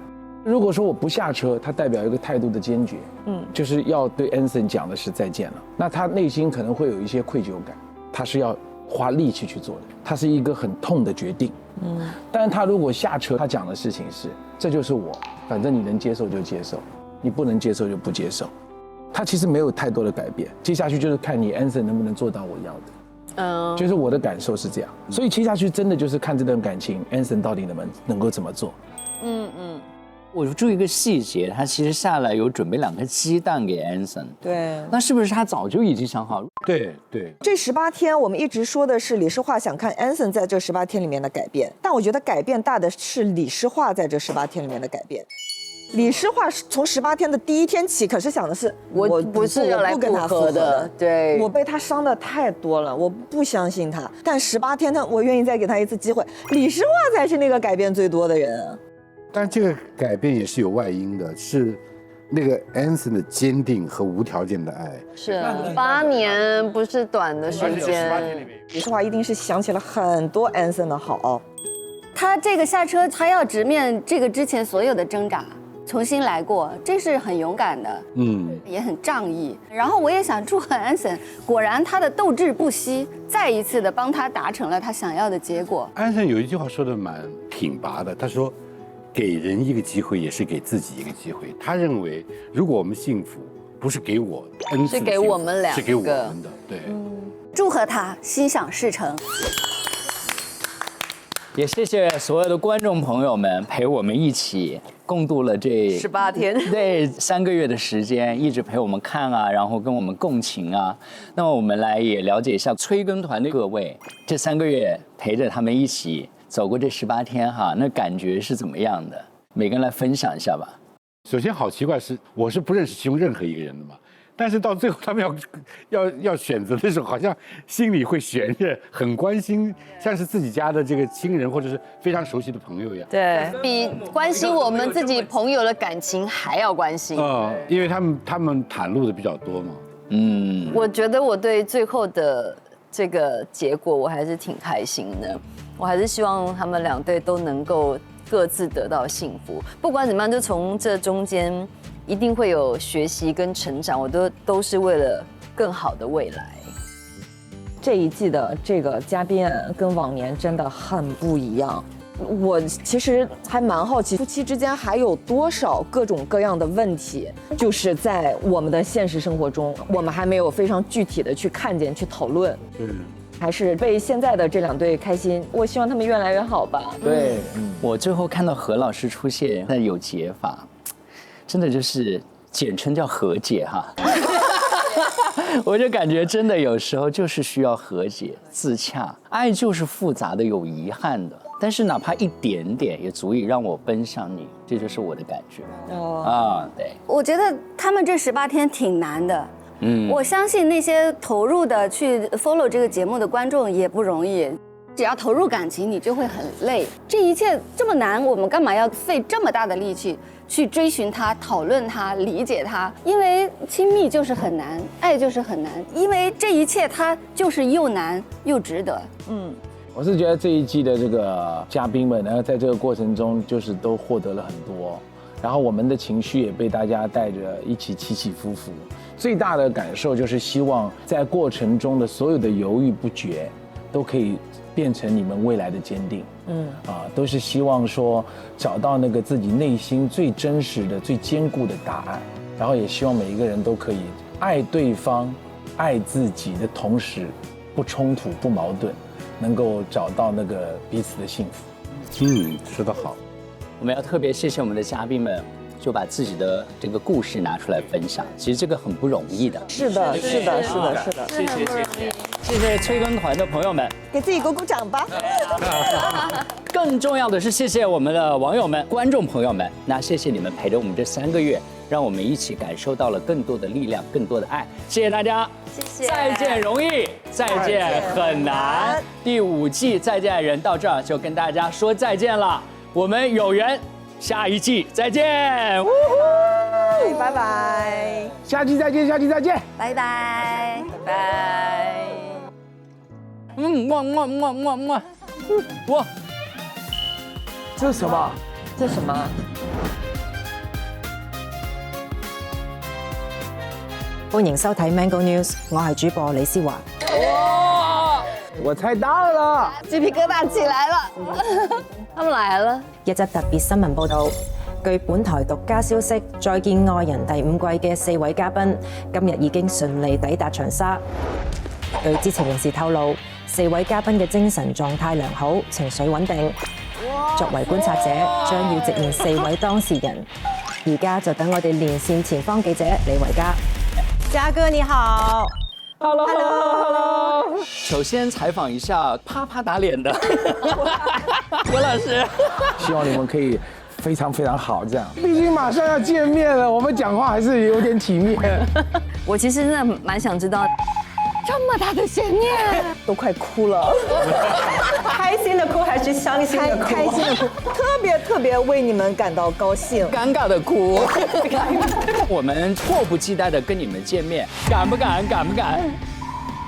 E: 如果说我不下车，它代表一个态度的坚决，就是要对 Anson 讲的是再见了。那他内心可能会有一些愧疚感，他是要花力气去做的，他是一个很痛的决定。但是他如果下车，他讲的事情是，这就是我，反正你能接受就接受，你不能接受就不接受。他其实没有太多的改变，接下去就是看你 Anson 能不能做到我要的。就是我的感受是这样，所以接下去真的就是看这段感情 Anson 到底能够怎么做。
C: 我注意一个细节，他其实下来有准备2颗鸡蛋给 Anson。
L: 对，
C: 那是不是他早就已经想好？
R: 对。
L: 这18天，我们一直说的是李诗画想看 Anson 在这18天里面的改变，但我觉得改变大的是李诗画在这18天里面的改变。李诗画从18天的第1天起，可是想的是
P: 我不是要来
L: 不跟他复合
P: 的，对，
L: 我被他伤的太多了，我不相信他。但18天我愿意再给他一次机会。李诗画才是那个改变最多的人。
R: 但这个改变也是有外因的，是那个 Anson 的坚定和无条件的爱。
P: 是8年不是短的时间。
L: 李诗画一定是想起了很多 Anson 的好。
Q: 他这个下车，他要直面这个之前所有的挣扎，重新来过，这是很勇敢的，也很仗义。然后我也想祝贺 Anson， 果然他的斗志不息，再一次的帮他达成了他想要的结果。
R: Anson 有一句话说的蛮挺拔的，他说，给人一个机会也是给自己一个机会。他认为，如果我们幸福，不是给我恩赐，
P: 是给我们2个，
R: 是给我们的。对，
Q: 祝贺他心想事成。
C: 也谢谢所有的观众朋友们陪我们一起共度了这
P: 18天，
C: 对3个月的时间，一直陪我们看啊，然后跟我们共情啊。那么我们来也了解一下催更团的各位，这3个月陪着他们一起走过这18天哈，那感觉是怎么样的？每个人来分享一下吧。
R: 首先好奇怪是，我是不认识其中任何一个人的嘛。但是到最后他们要选择的时候，好像心里会悬着，很关心，像是自己家的这个亲人或者是非常熟悉的朋友一样。
P: 对，比关心我们自己朋友的感情还要关心。
R: 因为他们袒露的比较多嘛。
P: 我觉得我对最后的这个结果我还是挺开心的，我还是希望他们2对都能够各自得到幸福。不管怎么样，就从这中间。一定会有学习跟成长，我都是为了更好的未来。
L: 这一季的这个嘉宾跟往年真的很不一样。我其实还蛮好奇，夫妻之间还有多少各种各样的问题，就是在我们的现实生活中，我们还没有非常具体的去看见、去讨论。还是为现在的这2对开心，我希望他们越来越好吧。
C: 对，我最后看到何老师出现，那有解法。真的就是简称叫和解哈，我就感觉真的有时候就是需要和解自洽，爱就是复杂的有遗憾的，但是哪怕一点点也足以让我奔向你，这就是我的感觉。对，
Q: 我觉得他们这18天挺难的。我相信那些投入的去 follow 这个节目的观众也不容易。只要投入感情，你就会很累。这一切这么难，我们干嘛要费这么大的力气去追寻它、讨论它、理解它？因为亲密就是很难，爱就是很难。因为这一切它就是又难又值得。
E: 我是觉得这一季的这个嘉宾们呢，在这个过程中就是都获得了很多，然后我们的情绪也被大家带着一起起起伏伏。最大的感受就是希望在过程中的所有的犹豫不决，都可以变成你们未来的坚定。都是希望说找到那个自己内心最真实的、最坚固的答案。然后也希望每一个人都可以爱对方、爱自己的同时，不冲突、不矛盾，能够找到那个彼此的幸福。
R: 说得好。
C: 我们要特别谢谢我们的嘉宾们，就把自己的这个故事拿出来分享。其实这个很不容易的。
L: 是的，是的，是的，是的。
C: 谢谢谢谢，谢谢催更团的朋友们，
L: 给自己鼓鼓掌吧。
C: 更重要的是，谢谢我们的网友们、观众朋友们。那谢谢你们陪着我们这3个月，让我们一起感受到了更多的力量、更多的爱。谢谢大家，
P: 谢谢。
C: 再见容易，再见很难。第5季《再见爱人》到这儿就跟大家说再见了。我们有缘，下一季再见。
L: 拜拜。
E: 下期再见，下期再见。
P: 拜拜，拜拜。
C: 哇，
E: 这是什么？
L: 这是什么？
I: 歡迎收睇 Mango News， 我係主播李思華。
E: 哇！我猜到了，
P: 雞皮疙瘩起來了。他們來了。
I: 一則特別新聞報導，據本台獨家消息，《再見愛人》第5季嘅4位嘉賓，今日已經順利抵達長沙。據知情人士透露，4位嘉賓嘅精神狀態良好，情緒穩定。作為觀察者，將要直面4位當事人。而家就等我哋連線前方記者李維嘉。嘉哥你好。
C: Hello。首先采访一下啪啪打脸的郭老师，
E: 希望你们可以非常非常好，这样。毕竟马上要见面了，我们讲话还是有点体面。
P: 我其实真的蛮想知道，这么大的悬念，
L: 都快哭了。
I: 开心的哭还是伤心的哭？
L: 开心的哭，特别为你们感到高兴。
C: 尴尬的哭。我们迫不及待的跟你们见面，敢不敢？敢不敢？
I: 《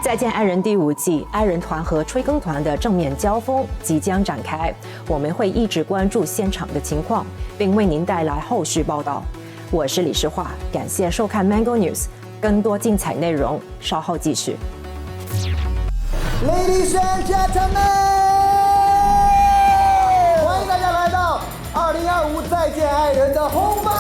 I: 再见爱人》第5季，爱人团和催更团的正面交锋即将展开，我们会一直关注现场的情况，并为您带来后续报道。我是李诗画，感谢收看 Mango News， 更多精彩内容稍后继续。
H: Ladies and gentlemen， 欢迎大家来到2025《再见爱人》的红白。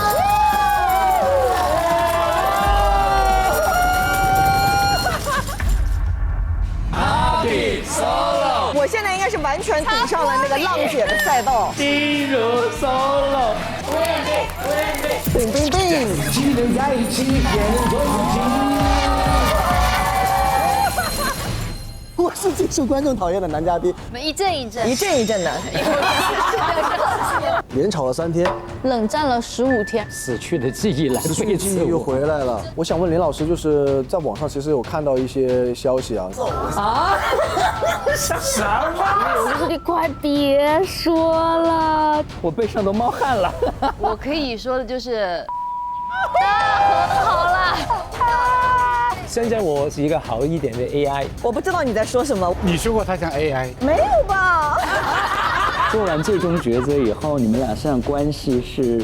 L: 我现在应该是完全顶上了那个浪姐的赛道。
C: 心如 solo，
H: 冰冰冰，既能在一起，也能做自己。我是最受观众讨厌的男嘉宾。
P: 我们一阵一阵，
L: 一阵一阵的。
H: 连吵了3天，
V: 冷战了15天，
C: 死去的记忆来
H: 死去的记忆又回来了。我想问林老师，就是在网上其实有看到一些消息啊。
E: 什么？
V: 你快别说了，
C: 我背上都冒汗了。
P: 我可以说的就是，和好了。
X: 现在我是一个好一点的 AI。
L: 我不知道你在说什么。
R: 你说过他像 AI？
L: 没有吧？
C: 做完最终抉择以后，你们俩现在关系是？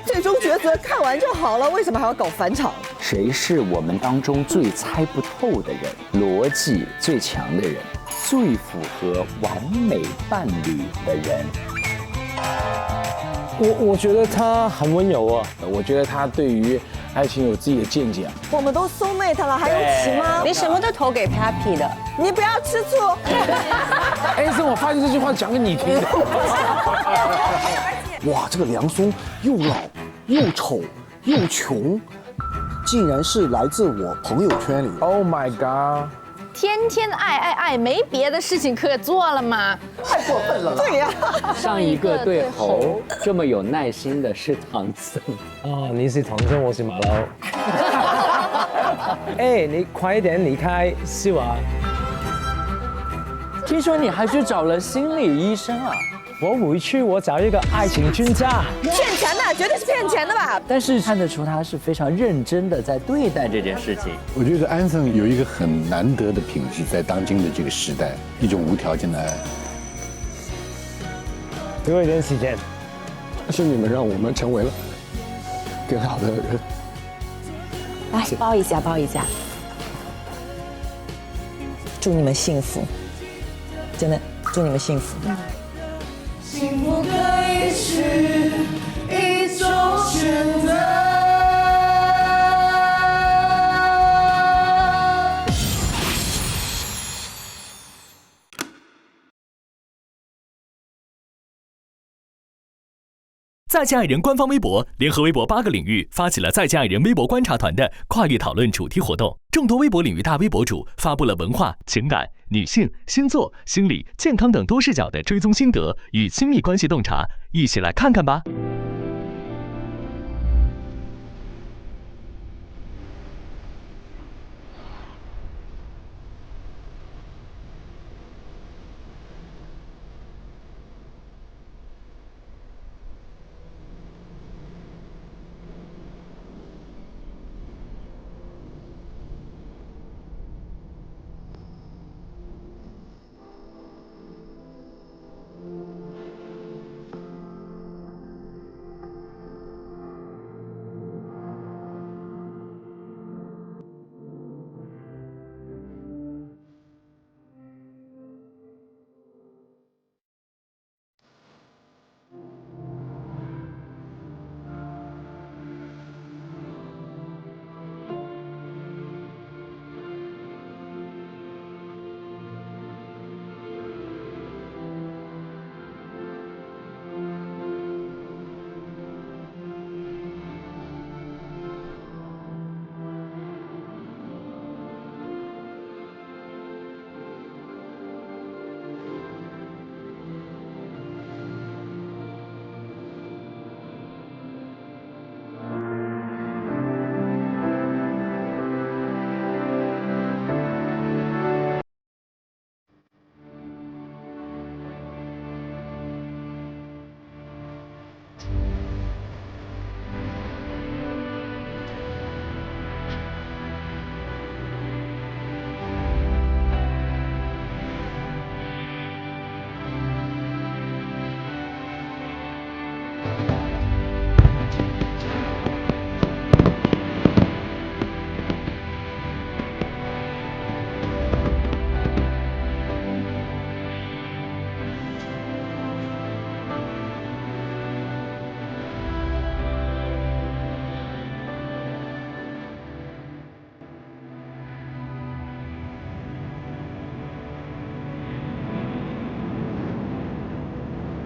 L: 最终抉择看完就好了，为什么还要搞返场？
C: 谁是我们当中最猜不透的人，逻辑最强的人，最符合完美伴侣的人？
X: 我觉得他很温柔啊，
E: 我觉得他对于爱情有自己的见解。
L: 我们都soul mate了，还用骑吗？
M: 你什么都投给 Papi 的，
L: 你不要吃醋。
E: Anson，我发现这句话讲给你听的。
H: 哇，这个梁松又老又丑又穷，竟然是来自我朋友圈里。
E: Oh my god！
V: 天天爱，没别的事情可做了吗？
H: 太过分了。
L: 对呀。
C: 上一个对猴这么有耐心的是唐僧。
X: 哦，你是唐僧，我是马騮。哎，你快一点离开，是吧？
C: 听说你还去找了心理医生啊？
X: 我回去，我找一个爱情专家。
L: 骗钱的，绝对是骗钱的吧？
C: 但是看得出他是非常认真的在对待这件事情。
R: 我觉得安森有一个很难得的品质，在当今的这个时代，一种无条件的爱。
X: 给我一点时间。
H: 是你们让我们成为了更好的人。
L: 来，抱一下，抱一下。祝你们幸福，真的祝你们幸福。
A: 幸福可以是一种选择。
J: 再见爱人官方微博联合微博8个领域发起了再见爱人微博观察团的跨越讨论主题活动，众多微博领域大 V 博主发布了文化、情感、女性、星座、心理、健康等多视角的追踪心得与亲密关系洞察，一起来看看吧。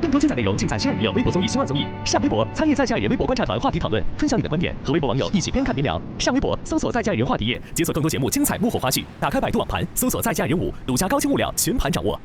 J: 更多精彩内容尽在新浪娱乐微博综艺新浪综艺，上微博参与再见爱人微博观察团话题讨论，分享你的观点，和微博网友一起边看边聊。上微博搜索再见爱人话题页，解锁更多节目精彩幕后花絮。打开百度网盘，搜索再见爱人5，独家高清物料全盘掌握。